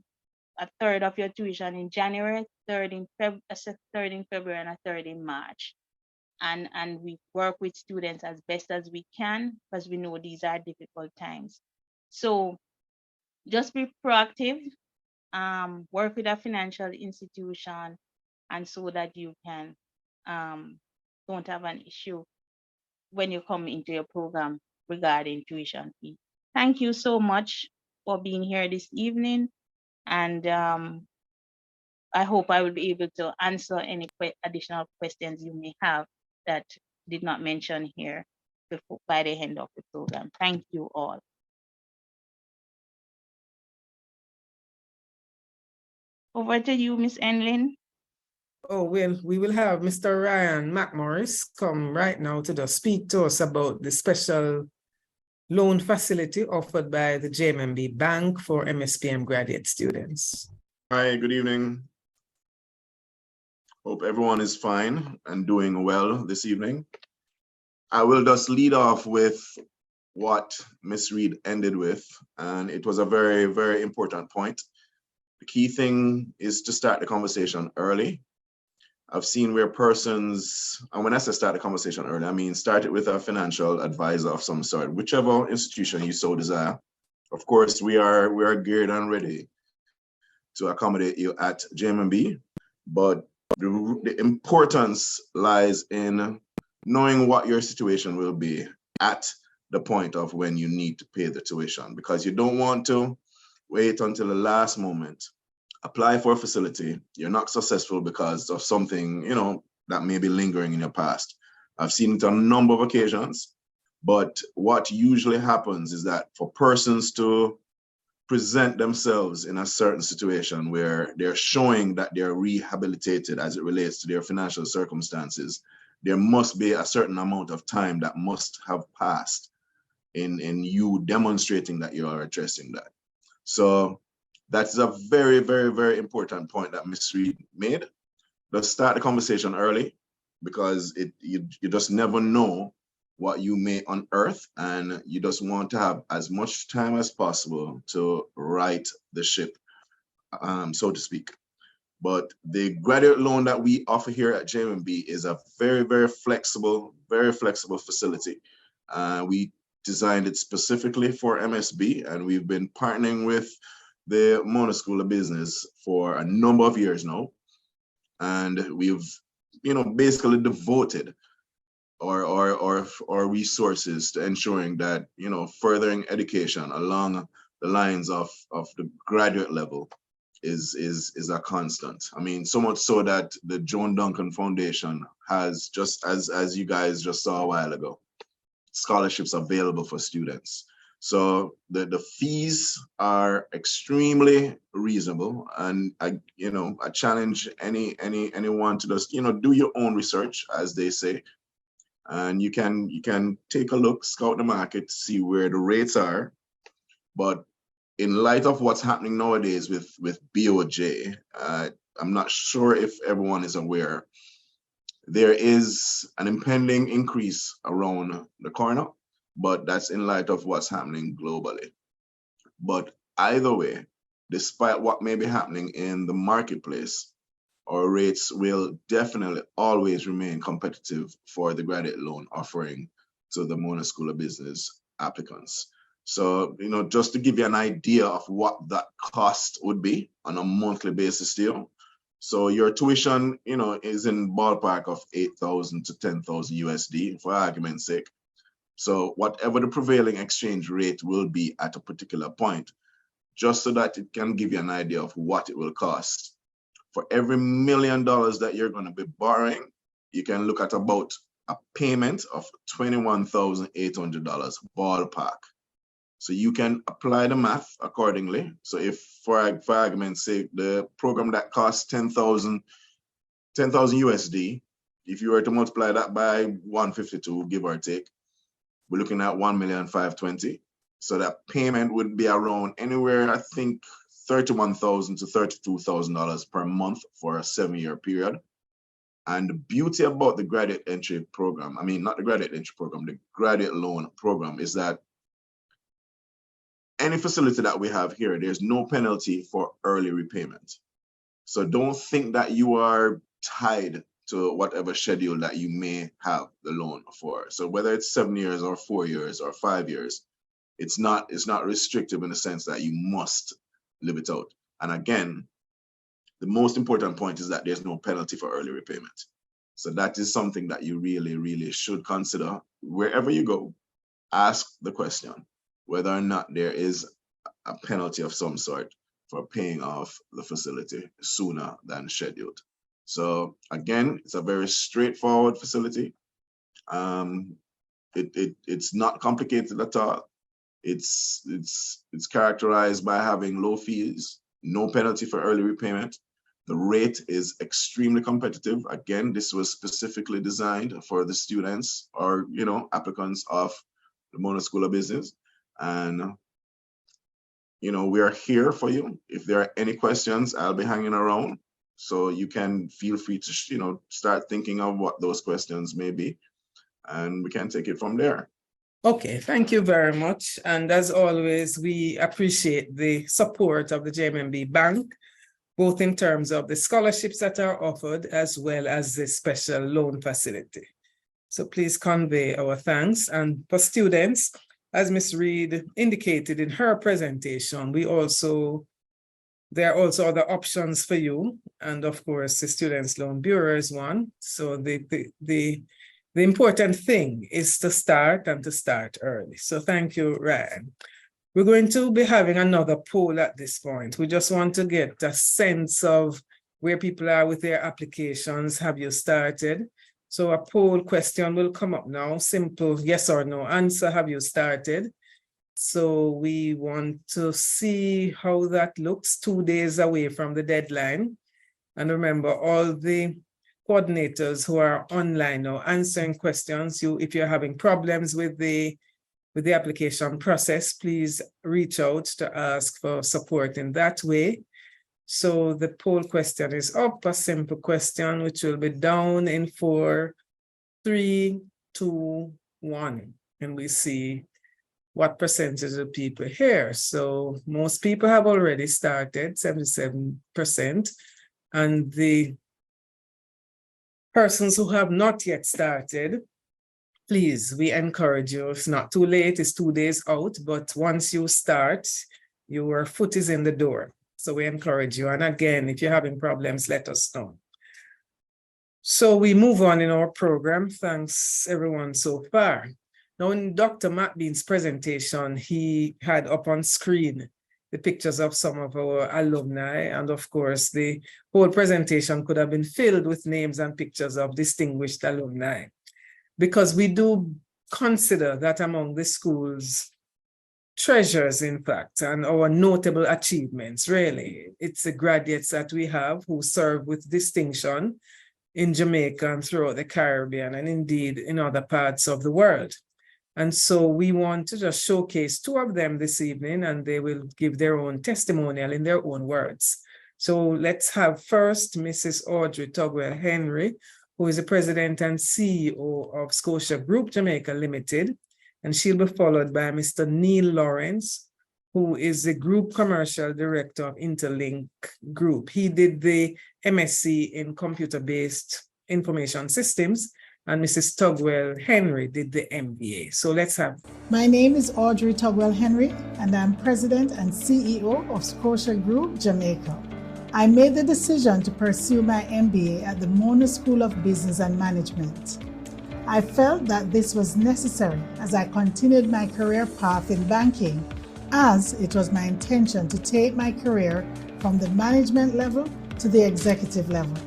a third of your tuition in January, a third in February, and a third in March. And we work with students as best as we can, because we know these are difficult times. So just be proactive, work with a financial institution, and so that you can don't have an issue when you come into your program regarding tuition fee. Thank you so much for being here this evening. And I hope I will be able to answer any additional questions you may have that did not mention here by the end of the program. Thank you all. Over to you, Ms. Enlin. Oh, well, we will have Mr. Ryan McMorris come right now to just speak to us about the special loan facility offered by the JMB Bank for MSBM graduate students. Hi, good evening. Hope everyone is fine and doing well this evening. I will just lead off with what Ms. Reed ended with, and it was a very, very important point. The key thing is to start the conversation early. I've seen where persons, and when I say start the conversation early, I mean start it with a financial advisor of some sort, whichever institution you so desire. Of course, we are geared and ready to accommodate you at JMB, but the importance lies in knowing what your situation will be at the point of when you need to pay the tuition, because you don't want to wait until the last moment, apply for a facility, you're not successful because of something, that may be lingering in your past. I've seen it on a number of occasions, but what usually happens is that for persons to present themselves in a certain situation where they're showing that they're rehabilitated as it relates to their financial circumstances, there must be a certain amount of time that must have passed in you demonstrating that you are addressing that. So that's a very, very, very important point that Ms. Reed made. Let's start the conversation early, because you just never know what you may unearth, and you just want to have as much time as possible to right the ship, so to speak. But the graduate loan that we offer here at JMB is a very, very flexible facility. We designed it specifically for MSB, and we've been partnering with the Mona School of Business for a number of years now. And we've, basically devoted our resources to ensuring that, furthering education along the lines of the graduate level is a constant. I mean, so much so that the Joan Duncan Foundation has, just as you guys just saw a while ago, scholarships available for students. So the fees are extremely reasonable, and I challenge anyone to just do your own research, as they say, and you can take a look, scout the market, see where the rates are. But in light of what's happening nowadays with BOJ, I'm not sure if everyone is aware, there is an impending increase around the corner, but that's in light of what's happening globally. But either way, despite what may be happening in the marketplace, our rates will definitely always remain competitive for the graduate loan offering to the Mona School of Business applicants. So, just to give you an idea of what that cost would be on a monthly basis still. So your tuition, is in ballpark of 8,000 to 10,000 USD for argument's sake. So whatever the prevailing exchange rate will be at a particular point, just so that it can give you an idea of what it will cost. For every $1 million that you're going to be borrowing, you can look at about a payment of $21,800 ballpark. So you can apply the math accordingly. So if, for argument's sake, the program that costs 10,000 USD, if you were to multiply that by 152, give or take, we're looking at 1,520,000. So that payment would be around anywhere, I think, $31,000 to $32,000 per month for a 7-year period. And the beauty about the graduate entry program, not the graduate entry program, the graduate loan program, is that any facility that we have here, there's no penalty for early repayment. So don't think that you are tied to whatever schedule that you may have the loan for. So whether it's 7 years or 4 years or 5 years, it's not restrictive in the sense that you must live it out. And again, the most important point is that there's no penalty for early repayment. So that is something that you really, really should consider. Wherever you go, ask the question whether or not there is a penalty of some sort for paying off the facility sooner than scheduled. So again, it's a very straightforward facility. It's not complicated at all. It's characterized by having low fees, no penalty for early repayment. The rate is extremely competitive. Again, this was specifically designed for the students or applicants of the Mona School of Business. And we are here for you. If there are any questions, I'll be hanging around. So you can feel free to start thinking of what those questions may be, and we can take it from there. Okay, thank you very much. And as always, we appreciate the support of the JMMB Bank, both in terms of the scholarships that are offered as well as the special loan facility. So please convey our thanks. And for students, as Ms. Reed indicated in her presentation, there are also other options for you. And of course, the Students' Loan Bureau is one. So the important thing is to start and to start early. So thank you, Ryan. We're going to be having another poll at this point. We just want to get a sense of where people are with their applications. Have you started? So a poll question will come up now. Simple yes or no answer. Have you started? So we want to see how that looks 2 days away from the deadline. And remember, all the coordinators who are online now answering questions, if you're having problems with the application process, please reach out to ask for support in that way. So the poll question is up, a simple question, which will be down in 4, 3, 2, 1. And we see what percentage of people here. So most people have already started, 77%. And the persons who have not yet started, please, we encourage you. It's not too late, it's 2 days out, but once you start, your foot is in the door. So we encourage you. And again, if you're having problems, let us know. So we move on in our program. Thanks everyone so far. Now in Dr. Matt Bean's presentation, he had up on screen the pictures of some of our alumni. And of course, the whole presentation could have been filled with names and pictures of distinguished alumni, because we do consider that among the school's treasures, in fact, and our notable achievements, really. It's the graduates that we have who serve with distinction in Jamaica and throughout the Caribbean, and indeed in other parts of the world. And so we want to just showcase two of them this evening, and they will give their own testimonial in their own words. So let's have first Mrs. Audrey Tugwell Henry, who is the president and CEO of Scotia Group Jamaica Limited. And she'll be followed by Mr. Neil Lawrence, who is the Group Commercial Director of Interlink Group. He did the MSc in Computer-Based Information Systems, and Mrs. Tugwell Henry did the MBA. So let's have. My name is Audrey Tugwell Henry, and I'm President and CEO of Scotia Group Jamaica. I made the decision to pursue my MBA at the Mona School of Business and Management. I felt that this was necessary as I continued my career path in banking, as it was my intention to take my career from the management level to the executive level.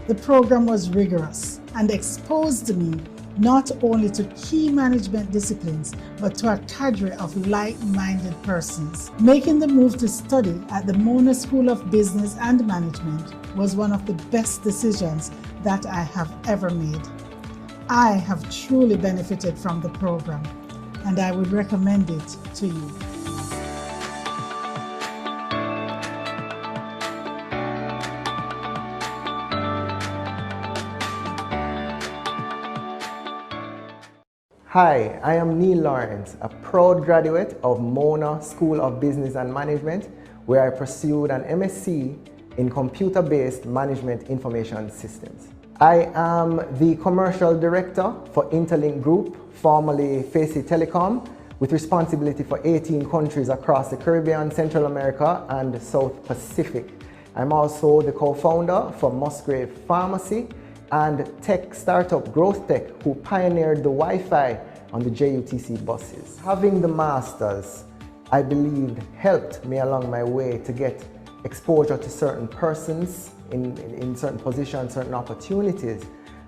The program was rigorous and exposed me not only to key management disciplines, but to a cadre of like-minded persons. Making the move to study at the Mona School of Business and Management was one of the best decisions that I have ever made. I have truly benefited from the program, and I would recommend it to you. Hi, I am Neil Lawrence, a proud graduate of Mona School of Business and Management, where I pursued an MSc in Computer-Based Management Information Systems. I am the Commercial Director for Interlink Group, formerly Facey Telecom, with responsibility for 18 countries across the Caribbean, Central America, and South Pacific. I'm also the co-founder for Musgrave Pharmacy and tech startup Growth Tech, who pioneered the Wi-Fi on the JUTC buses. Having the masters, I believed, helped me along my way to get exposure to certain persons in certain positions, certain opportunities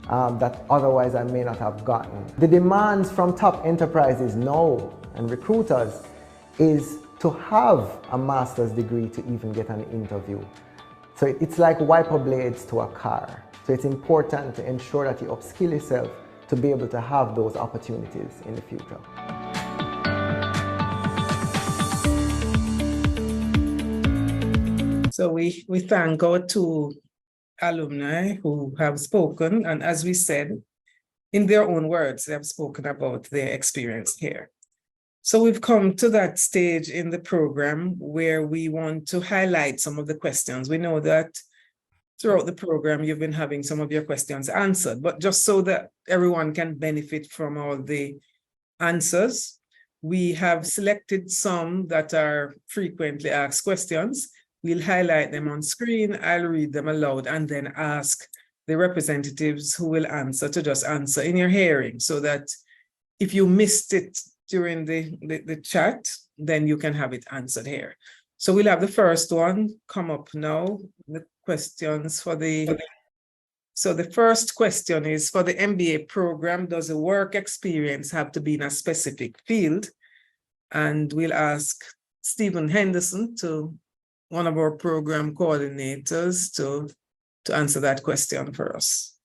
that otherwise I may not have gotten. The demands from top enterprises now and recruiters is to have a master's degree to even get an interview. So it's like wiper blades to a car. So it's important to ensure that you upskill yourself to be able to have those opportunities in the future. So we thank our two alumni who have spoken, and as we said, in their own words, they have spoken about their experience here. So we've come to that stage in the program where we want to highlight some of the questions. We know that throughout the program, you've been having some of your questions answered, but just so that everyone can benefit from all the answers, we have selected some that are frequently asked questions. We'll highlight them on screen, I'll read them aloud, and then ask the representatives who will answer to just answer in your hearing, so that if you missed it during the chat, then you can have it answered here. So we'll have the first one come up now. The questions for so the first question is, for the MBA program, does the work experience have to be in a specific field? And we'll ask Stephen Henderson, one of our program coordinators, to answer that question for us.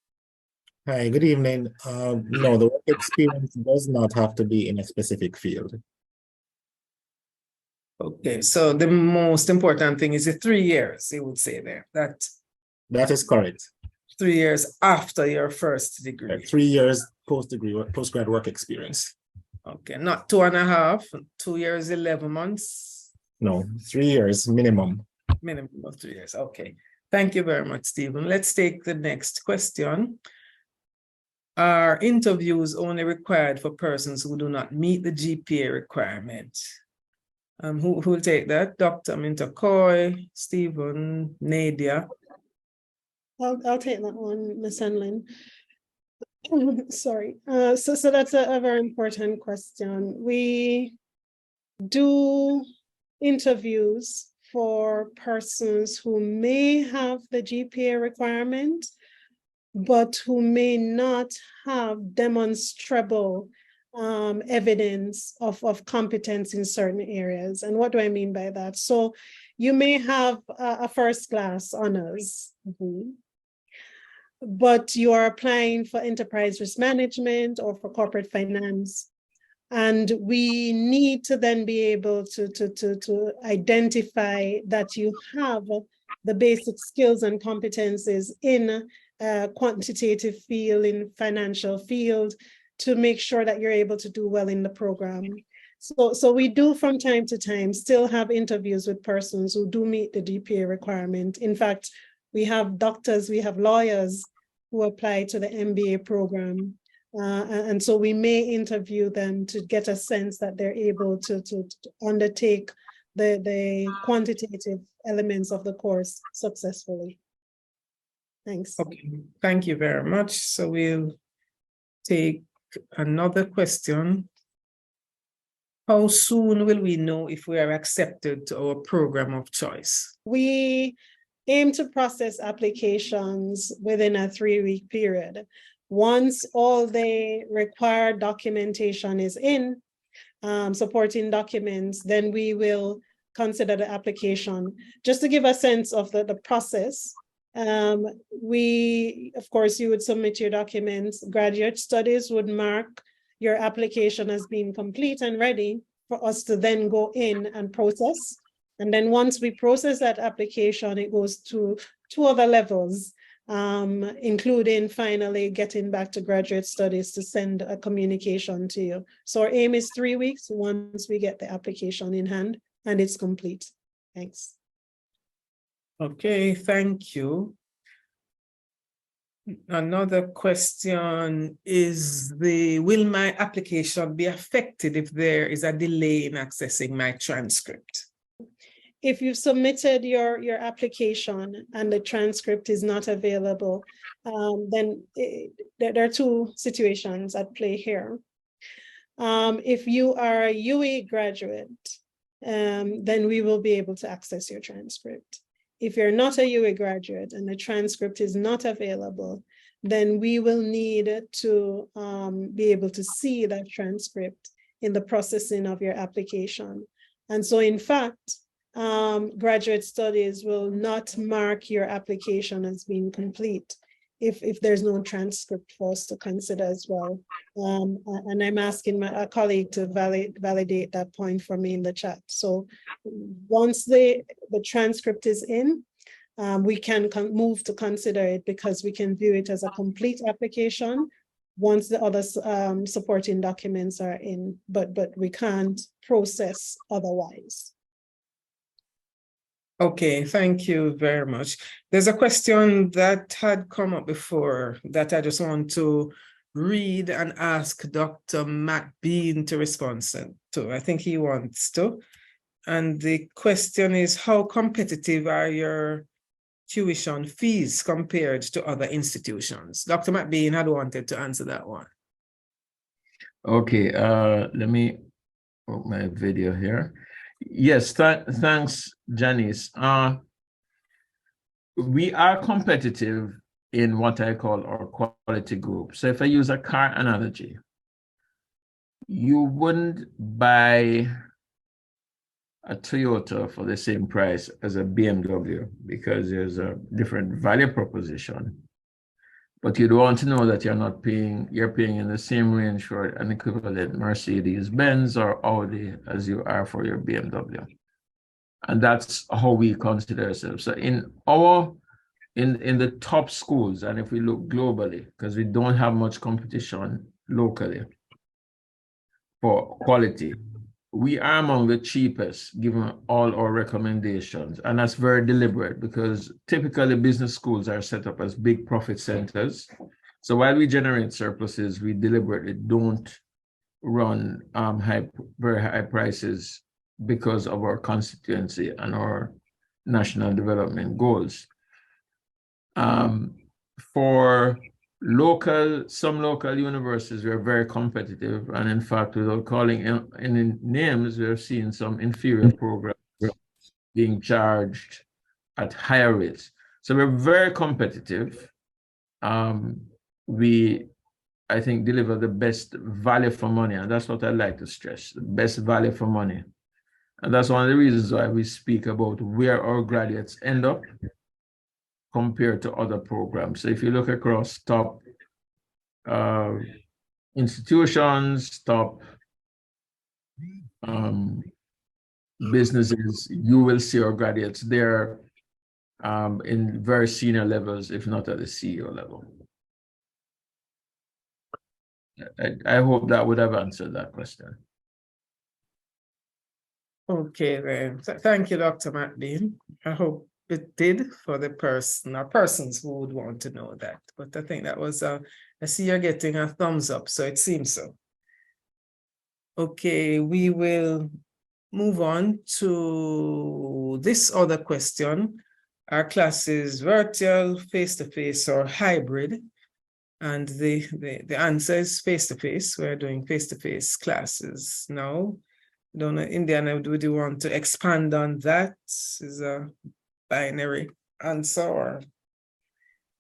Hi, good evening. No, the work experience does not have to be in a specific field. Okay, so the most important thing is the 3 years, you would say there. That is correct. 3 years after your first degree. 3 years post-degree, postgrad work experience. Okay, not 2.5, 2 years, 11 months. No, 3 years minimum. Minimum of 3 years, okay. Thank you very much, Stephen. Let's take the next question. Are interviews only required for persons who do not meet the GPA requirement? Who will take that? Dr. Minter Coy, Stephen, Nadia. I'll take that one, Ms. Henlin. Sorry. So that's a very important question. We do interviews for persons who may have the GPA requirement, but who may not have demonstrable evidence of competence in certain areas. And what do I mean by that? So you may have a first class honors, but you are applying for enterprise risk management or for corporate finance. And we need to then be able to identify that you have the basic skills and competencies in a quantitative field, in financial field, to make sure that you're able to do well in the program. So we do from time to time still have interviews with persons who do meet the GPA requirement. In fact, we have doctors, we have lawyers who apply to the MBA program. And so we may interview them to get a sense that they're able to undertake the quantitative elements of the course successfully. Thanks. Okay, thank you very much. So we'll take another question. How soon will we know if we are accepted to our program of choice? We aim to process applications within a 3-week period. Once all the required documentation is in, supporting documents, then we will consider the application. Just to give a sense of the process, of course, you would submit your documents. Graduate Studies would mark your application as being complete and ready for us to then go in and process. And then once we process that application, it goes to 2 other levels, including finally getting back to Graduate Studies to send a communication to you. So our aim is 3 weeks once we get the application in hand and it's complete. Thanks. Okay, thank you. Another question is will my application be affected if there is a delay in accessing my transcript? If you've submitted your application and the transcript is not available, then there are 2 situations at play here. If you are a UA graduate, then we will be able to access your transcript. If you're not a UA graduate and the transcript is not available, then we will need to be able to see that transcript in the processing of your application. And so in fact, Graduate Studies will not mark your application as being complete if there's no transcript for us to consider as well. And I'm asking a colleague to validate that point for me in the chat. So once the transcript is in, we can move to consider it because we can view it as a complete application once the other supporting documents are in, but we can't process otherwise. Okay, thank you very much. There's a question that had come up before that I just want to read and ask Dr. McBean to respond to. I think he wants to. And the question is, how competitive are your tuition fees compared to other institutions? Dr. McBean had wanted to answer that one. Okay, let me put my video here. Yes, thanks, Janice. We are competitive in what I call our quality group. So if I use a car analogy, you wouldn't buy a Toyota for the same price as a BMW because there's a different value proposition. But you'd want to know that you're paying in the same range for an equivalent Mercedes-Benz or Audi as you are for your BMW. And that's how we consider ourselves. So in the top schools, and if we look globally, because we don't have much competition locally for quality, we are among the cheapest given all our recommendations. And that's very deliberate because typically business schools are set up as big profit centers. So while we generate surpluses, we deliberately don't run very high prices because of our constituency and our national development goals. For some local universities, we are very competitive. And in fact, without calling any names, we have seen some inferior programs being charged at higher rates. So we're very competitive. We I think, deliver the best value for money. And that's what I like to stress, the best value for money. And that's one of the reasons why we speak about where our graduates end up compared to other programs. So if you look across top institutions, top businesses, you will see our graduates there in very senior levels, if not at the CEO level. I hope that would have answered that question. Okay, then. Thank you, Dr. McBean. I hope it did for the person or persons who would want to know that. But I think that was, I see you're getting a thumbs up, so it seems so. Okay, we will move on to this other question. Our class is virtual, face-to-face, or hybrid. And the answer is face-to-face. We're doing face-to-face classes now. Don't know, Indiana, would you want to expand on that? Is a binary answer or?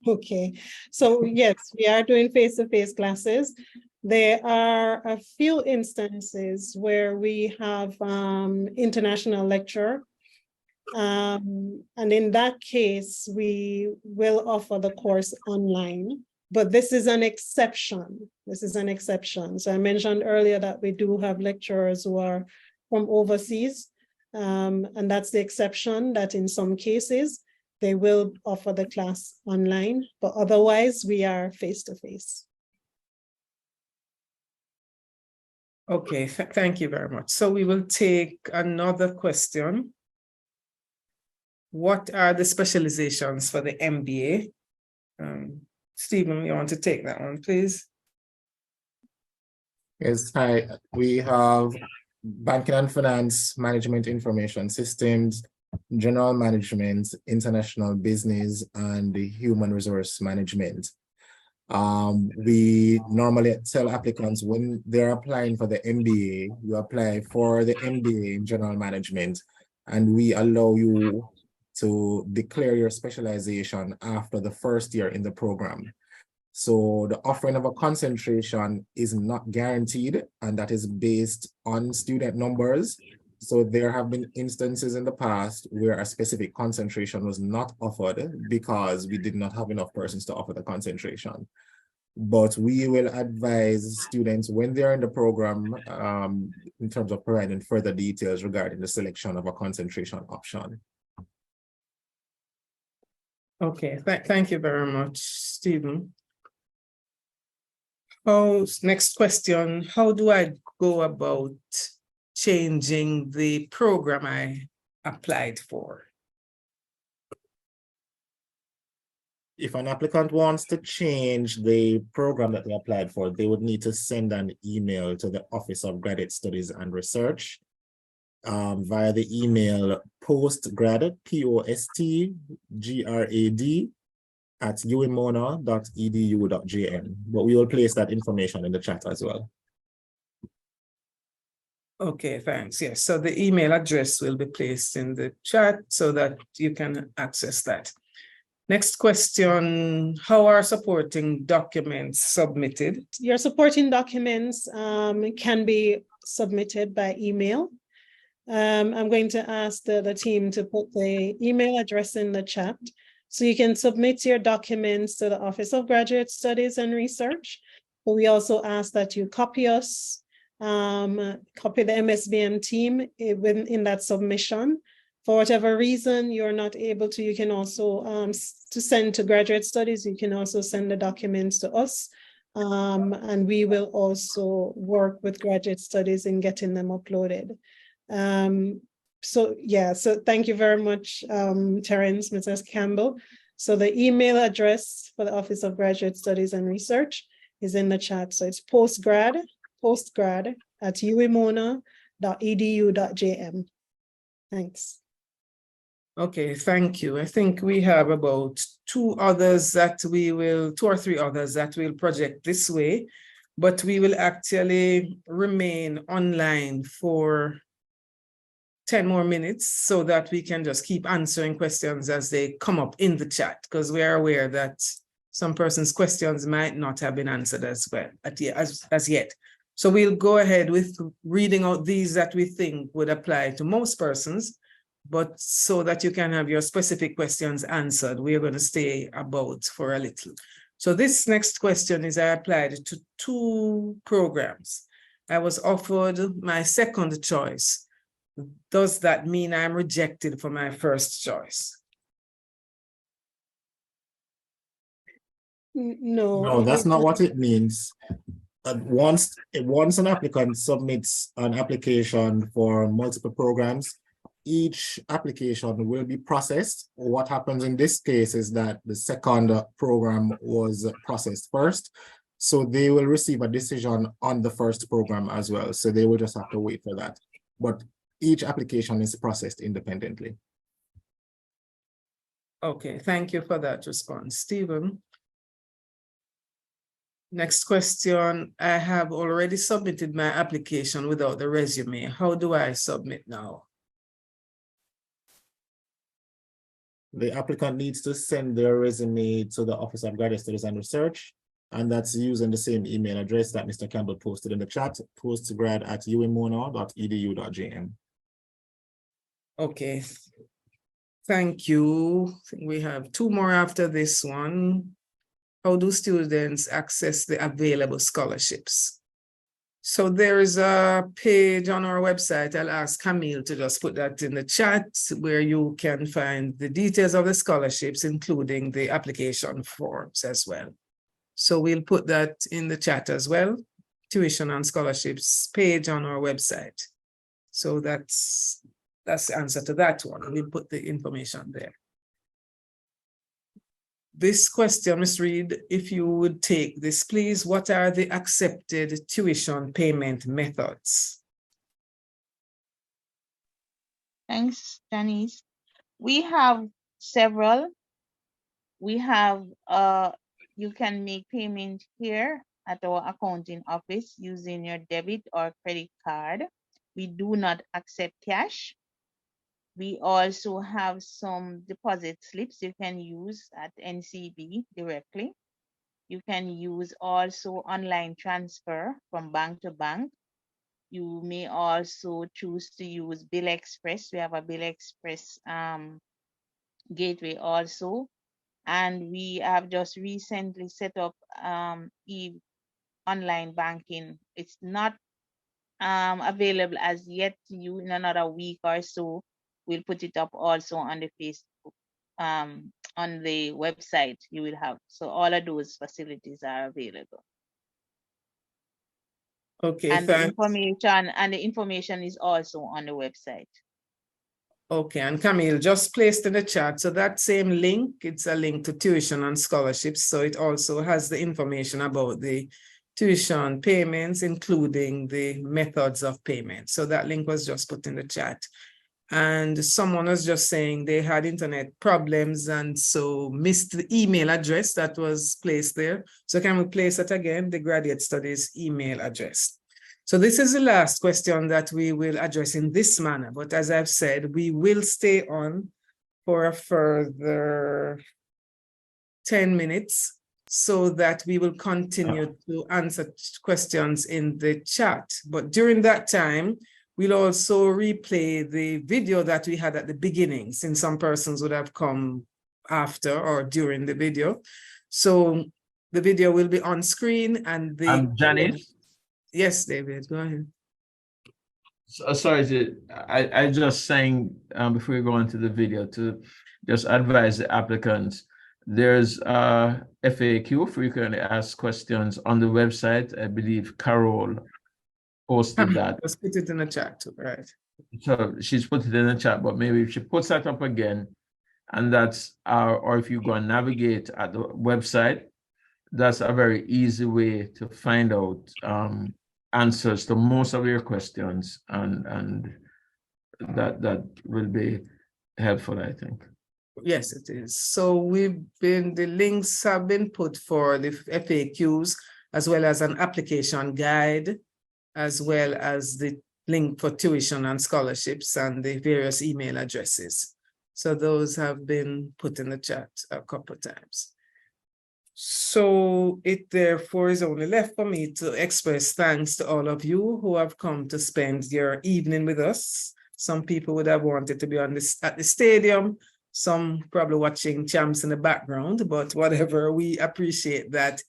Okay, so yes, we are doing face-to-face classes. There are a few instances where we have international lecture. And in that case, we will offer the course online, but this is an exception. This is an exception. So I mentioned earlier that we do have lecturers who are from overseas, and that's the exception, that in some cases, they will offer the class online, but otherwise we are face-to-face. Okay, thank you very much. So we will take another question. What are the specializations for the MBA? Stephen, you want to take that one, please? Yes, hi. We have Banking and Finance, Management Information Systems, General Management, International Business, and Human Resource Management. We normally tell applicants when they're applying for the MBA, you apply for the MBA in General Management, and we allow you to declare your specialization after the first year in the program. So the offering of a concentration is not guaranteed, and that is based on student numbers. So there have been instances in the past where a specific concentration was not offered because we did not have enough persons to offer the concentration. But we will advise students when they're in the program in terms of providing further details regarding the selection of a concentration option. Okay, thank you very much, Stephen. Next question, how do I go about changing the program I applied for? If an applicant wants to change the program that they applied for, they would need to send an email to the Office of Graduate Studies and Research via the email postgrad, postgrad @uemona.edu.jm. But we will place that information in the chat as well. Okay, thanks. Yes, so the email address will be placed in the chat so that you can access that. Next question, how are supporting documents submitted? Your supporting documents can be submitted by email. I'm going to ask the team to put the email address in the chat. So you can submit your documents to the Office of Graduate Studies and Research. But we also ask that you copy us, copy the MSBM team in that submission. For whatever reason you're not able to, you can also to send to Graduate Studies, you can also send the documents to us. And we will also work with Graduate Studies in getting them uploaded. So thank you very much, Terence, Mrs. Campbell. So the email address for the Office of Graduate Studies and Research is in the chat. So it's postgrad @uemona.edu.jm. Thanks. Okay, thank you. I think we have about two or three others that we'll project this way, but we will actually remain online for 10 more minutes so that we can just keep answering questions as they come up in the chat, because we are aware that some persons' questions might not have been answered as well as yet. So we'll go ahead with reading out these that we think would apply to most persons, but so that you can have your specific questions answered, we're going to stay about for a little. So this next question is, I applied to 2 programs. I was offered my second choice. Does that mean I'm rejected for my first choice? No. No, that's not what it means. Once an applicant submits an application for multiple programs, each application will be processed. What happens in this case is that the second program was processed first, so they will receive a decision on the first program as well. So they will just have to wait for that. But each application is processed independently. Okay, thank you for that response, Stephen. Next question, I have already submitted my application without the resume. How do I submit now? The applicant needs to send their resume to the Office of Graduate Studies and Research, and that's using the same email address that Mr. Campbell posted in the chat, postgrad@umona.edu.jm. Okay, thank you. I think we have 2 more after this one. How do students access the available scholarships? So there is a page on our website. I'll ask Camille to just put that in the chat, where you can find the details of the scholarships, including the application forms as well. So we'll put that in the chat as well. Tuition and scholarships page on our website. So that's the answer to that one. We'll put the information there. This question, Ms. Reed, if you would take this, please. What are the accepted tuition payment methods? Thanks, Janice. We have several. We have, you can make payment here at our accounting office using your debit or credit card. We do not accept cash. We also have some deposit slips you can use at NCB directly. You can use also online transfer from bank to bank. You may also choose to use Bill Express. We have a Bill Express gateway also. And we have just recently set up online banking. It's not available as yet to you. In another week or so, we'll put it up also on the Facebook, on the website you will have. So all of those facilities are available. Okay, and thanks. the information is also on the website. Okay, and Camille just placed in the chat. So that same link, it's a link to tuition and scholarships. So it also has the information about the tuition payments, including the methods of payment. So that link was just put in the chat. And someone was just saying they had internet problems and so missed the email address that was placed there. So can we place it again, the Graduate Studies email address? So this is the last question that we will address in this manner. But as I've said, we will stay on for a further 10 minutes so that we will continue to answer questions in the chat. But during that time, we'll also replay the video that we had at the beginning, since some persons would have come after or during the video. So the video will be on screen and the— Janice? Yes, David, go ahead. Sorry, I just saying before we go into the video to just advise the applicants, there's a FAQ for you can ask questions on the website. I believe Carol posted that. Let's put it in the chat too, right? So she's put it in the chat, but maybe if she puts that up again, and that's or if you go and navigate at the website, that's a very easy way to find out answers to most of your questions, and that will be helpful, I think. Yes, it is. So the links have been put for the FAQs, as well as an application guide, as well as the link for tuition and scholarships and the various email addresses. So those have been put in the chat a couple of times. So it therefore is only left for me to express thanks to all of you who have come to spend your evening with us. Some people would have wanted to be at the stadium, some probably watching champs in the background, but whatever, we appreciate that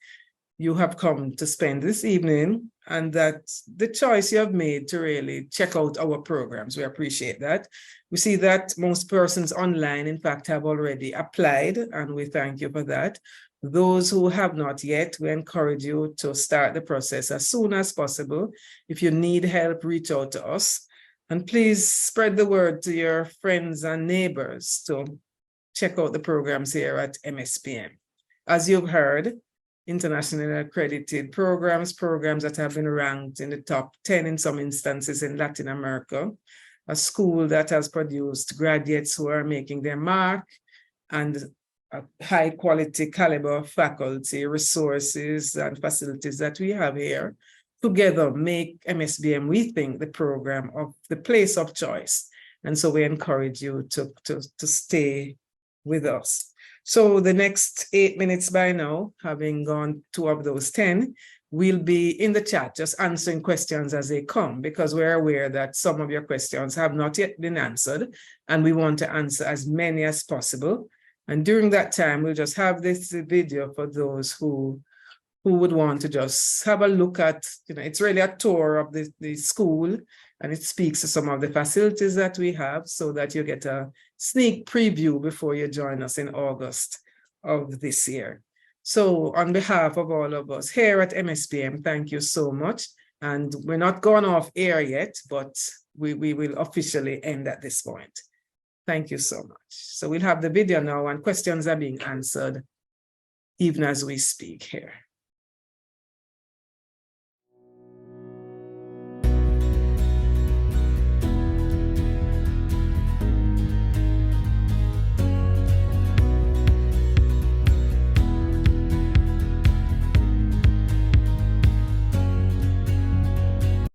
you have come to spend this evening and that the choice you have made to really check out our programs. We appreciate that. We see that most persons online, in fact, have already applied, and we thank you for that. Those who have not yet, we encourage you to start the process as soon as possible. If you need help, reach out to us. And please spread the word to your friends and neighbors to check out the programs here at MSBM. As you've heard, internationally accredited programs that have been ranked in the top 10 in some instances in Latin America, a school that has produced graduates who are making their mark, and a high quality caliber of faculty, resources, and facilities that we have here together make MSBM, we think, the program of the place of choice. And so we encourage you to stay with us. So the next 8 minutes by now, having gone 2 of those 10, we'll be in the chat just answering questions as they come, because we're aware that some of your questions have not yet been answered, and we want to answer as many as possible. And during that time, we'll just have this video for those who would want to just have a look at, it's really a tour of the school, and it speaks to some of the facilities that we have so that you get a sneak preview before you join us in August of this year. So on behalf of all of us here at MSBM, thank you so much. And we're not going off air yet, but we will officially end at this point. Thank you so much. So we'll have the video now, and questions are being answered even as we speak here.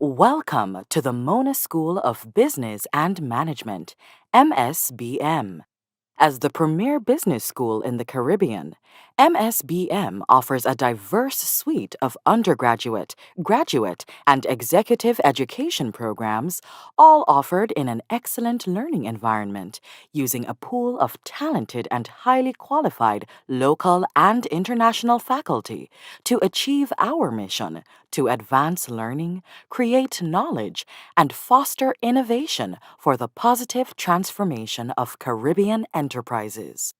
Welcome to the Mona School of Business and Management, MSBM. As the premier business school in the Caribbean, MSBM offers a diverse suite of undergraduate, graduate, and executive education programs, all offered in an excellent learning environment using a pool of talented and highly qualified local and international faculty to achieve our mission to advance learning, create knowledge, and foster innovation for the positive transformation of Caribbean enterprises.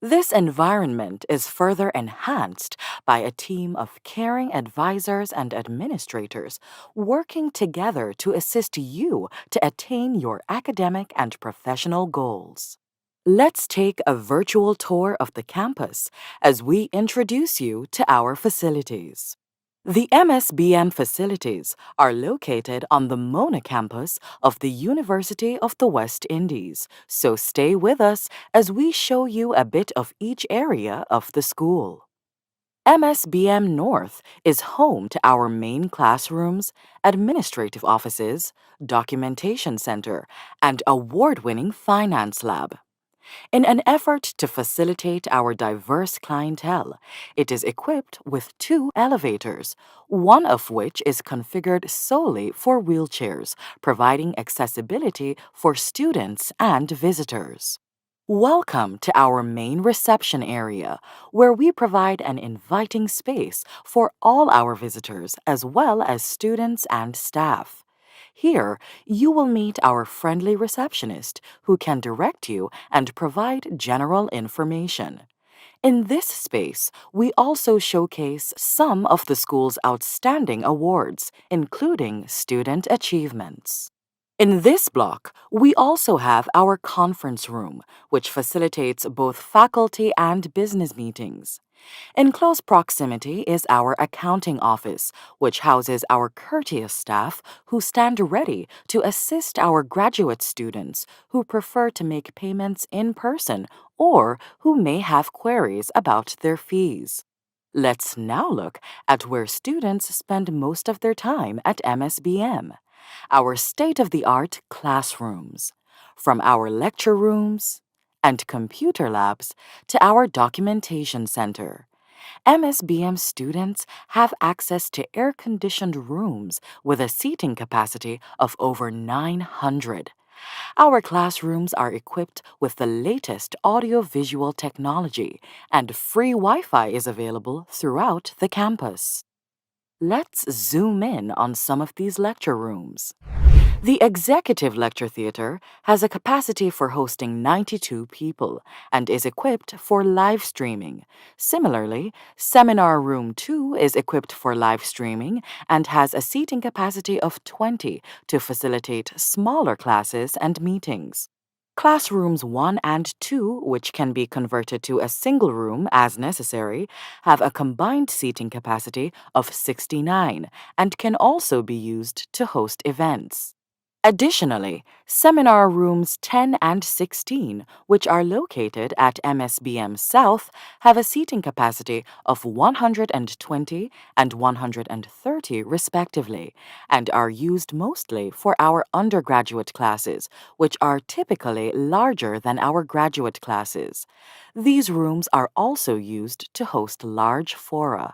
This environment is further enhanced by a team of caring advisors and administrators working together to assist you to attain your academic and professional goals. Let's take a virtual tour of the campus as we introduce you to our facilities. The MSBM facilities are located on the Mona campus of the University of the West Indies, so stay with us as we show you a bit of each area of the school. MSBM North is home to our main classrooms, administrative offices, documentation center, and award-winning finance lab. In an effort to facilitate our diverse clientele, it is equipped with 2 elevators, one of which is configured solely for wheelchairs, providing accessibility for students and visitors. Welcome to our main reception area, where we provide an inviting space for all our visitors as well as students and staff. Here, you will meet our friendly receptionist who can direct you and provide general information. In this space, we also showcase some of the school's outstanding awards, including student achievements. In this block, we also have our conference room, which facilitates both faculty and business meetings. In close proximity is our accounting office, which houses our courteous staff who stand ready to assist our graduate students who prefer to make payments in person or who may have queries about their fees. Let's now look at where students spend most of their time at MSBM, our state-of-the-art classrooms, from our lecture rooms and computer labs to our documentation center. MSBM students have access to air-conditioned rooms with a seating capacity of over 900. Our classrooms are equipped with the latest audio-visual technology, and free Wi-Fi is available throughout the campus. Let's zoom in on some of these lecture rooms. The Executive Lecture Theatre has a capacity for hosting 92 people and is equipped for live streaming. Similarly, Seminar Room 2 is equipped for live streaming and has a seating capacity of 20 to facilitate smaller classes and meetings. Classrooms 1 and 2, which can be converted to a single room as necessary, have a combined seating capacity of 69 and can also be used to host events. Additionally, seminar rooms 10 and 16, which are located at MSBM South, have a seating capacity of 120 and 130 respectively, and are used mostly for our undergraduate classes, which are typically larger than our graduate classes. These rooms are also used to host large fora.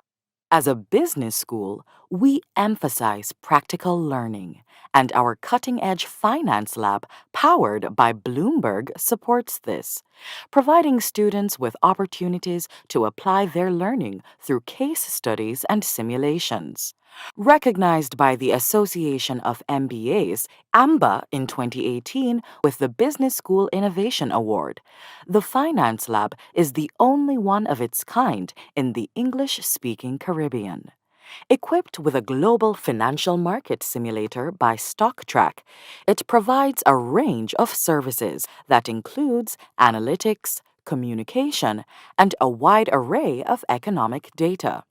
As a business school, we emphasize practical learning, and our cutting-edge finance lab, powered by Bloomberg, supports this, providing students with opportunities to apply their learning through case studies and simulations. Recognized by the Association of MBAs, AMBA, in 2018 with the Business School Innovation Award, the Finance Lab is the only one of its kind in the English-speaking Caribbean. Equipped with a global financial market simulator by StockTrack, it provides a range of services that includes analytics, communication, and a wide array of economic data.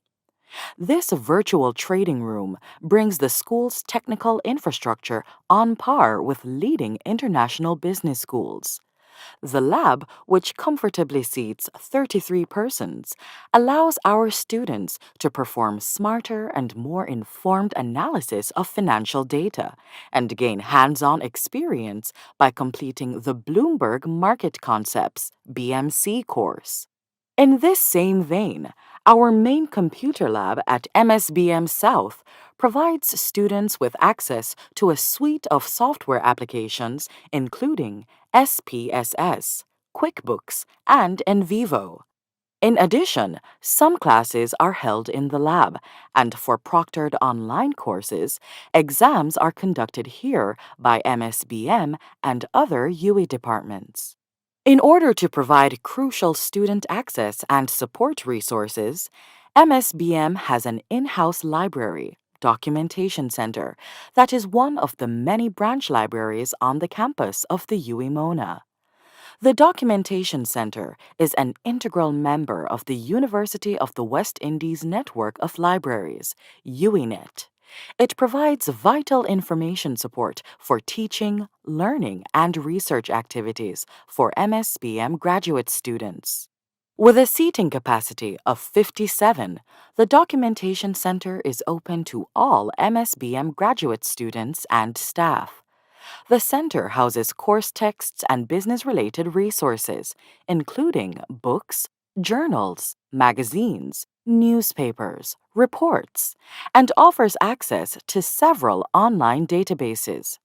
This virtual trading room brings the school's technical infrastructure on par with leading international business schools. The lab, which comfortably seats 33 persons, allows our students to perform smarter and more informed analysis of financial data and gain hands-on experience by completing the Bloomberg Market Concepts (BMC) course. In this same vein, our main computer lab at MSBM South provides students with access to a suite of software applications including SPSS, QuickBooks, and NVivo. In addition, some classes are held in the lab, and for proctored online courses, exams are conducted here by MSBM and other UE departments. In order to provide crucial student access and support resources, MSBM has an in-house library, documentation center, that is one of the many branch libraries on the campus of the UE Mona. The Documentation Center is an integral member of the University of the West Indies Network of Libraries, UINET. It provides vital information support for teaching, learning, and research activities for MSBM graduate students. With a seating capacity of 57, the Documentation Center is open to all MSBM graduate students and staff. The center houses course texts and business-related resources, including books, journals, magazines, newspapers, reports, and offers access to several online databases.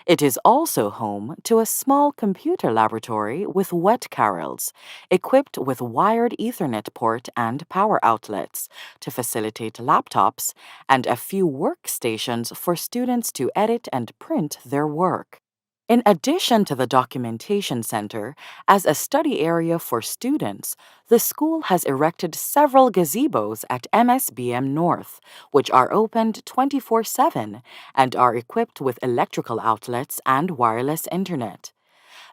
It is also home to a small computer laboratory with wet carrels, equipped with wired Ethernet port and power outlets to facilitate laptops, and a few workstations for students to edit and print their work. In addition to the Documentation Center, as a study area for students, the school has erected several gazebos at MSBM North, which are opened 24/7 and are equipped with electrical outlets and wireless internet.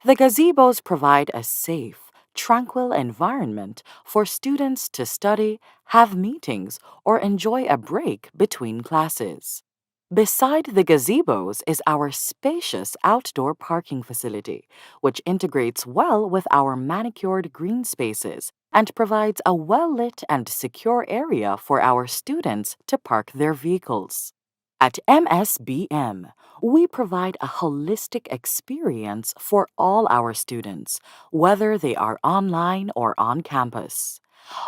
The gazebos provide a safe, tranquil environment for students to study, have meetings, or enjoy a break between classes. Beside the gazebos is our spacious outdoor parking facility, which integrates well with our manicured green spaces and provides a well-lit and secure area for our students to park their vehicles. At MSBM, we provide a holistic experience for all our students, whether they are online or on campus.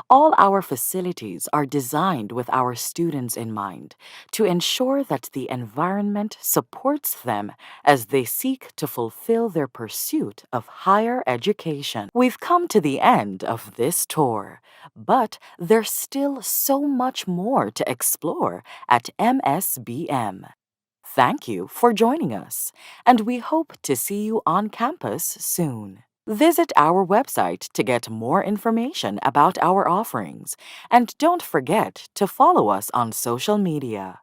All our facilities are designed with our students in mind to ensure that the environment supports them as they seek to fulfill their pursuit of higher education. We've come to the end of this tour, but there's still so much more to explore at MSBM. Thank you for joining us, and we hope to see you on campus soon. Visit our website to get more information about our offerings, and don't forget to follow us on social media.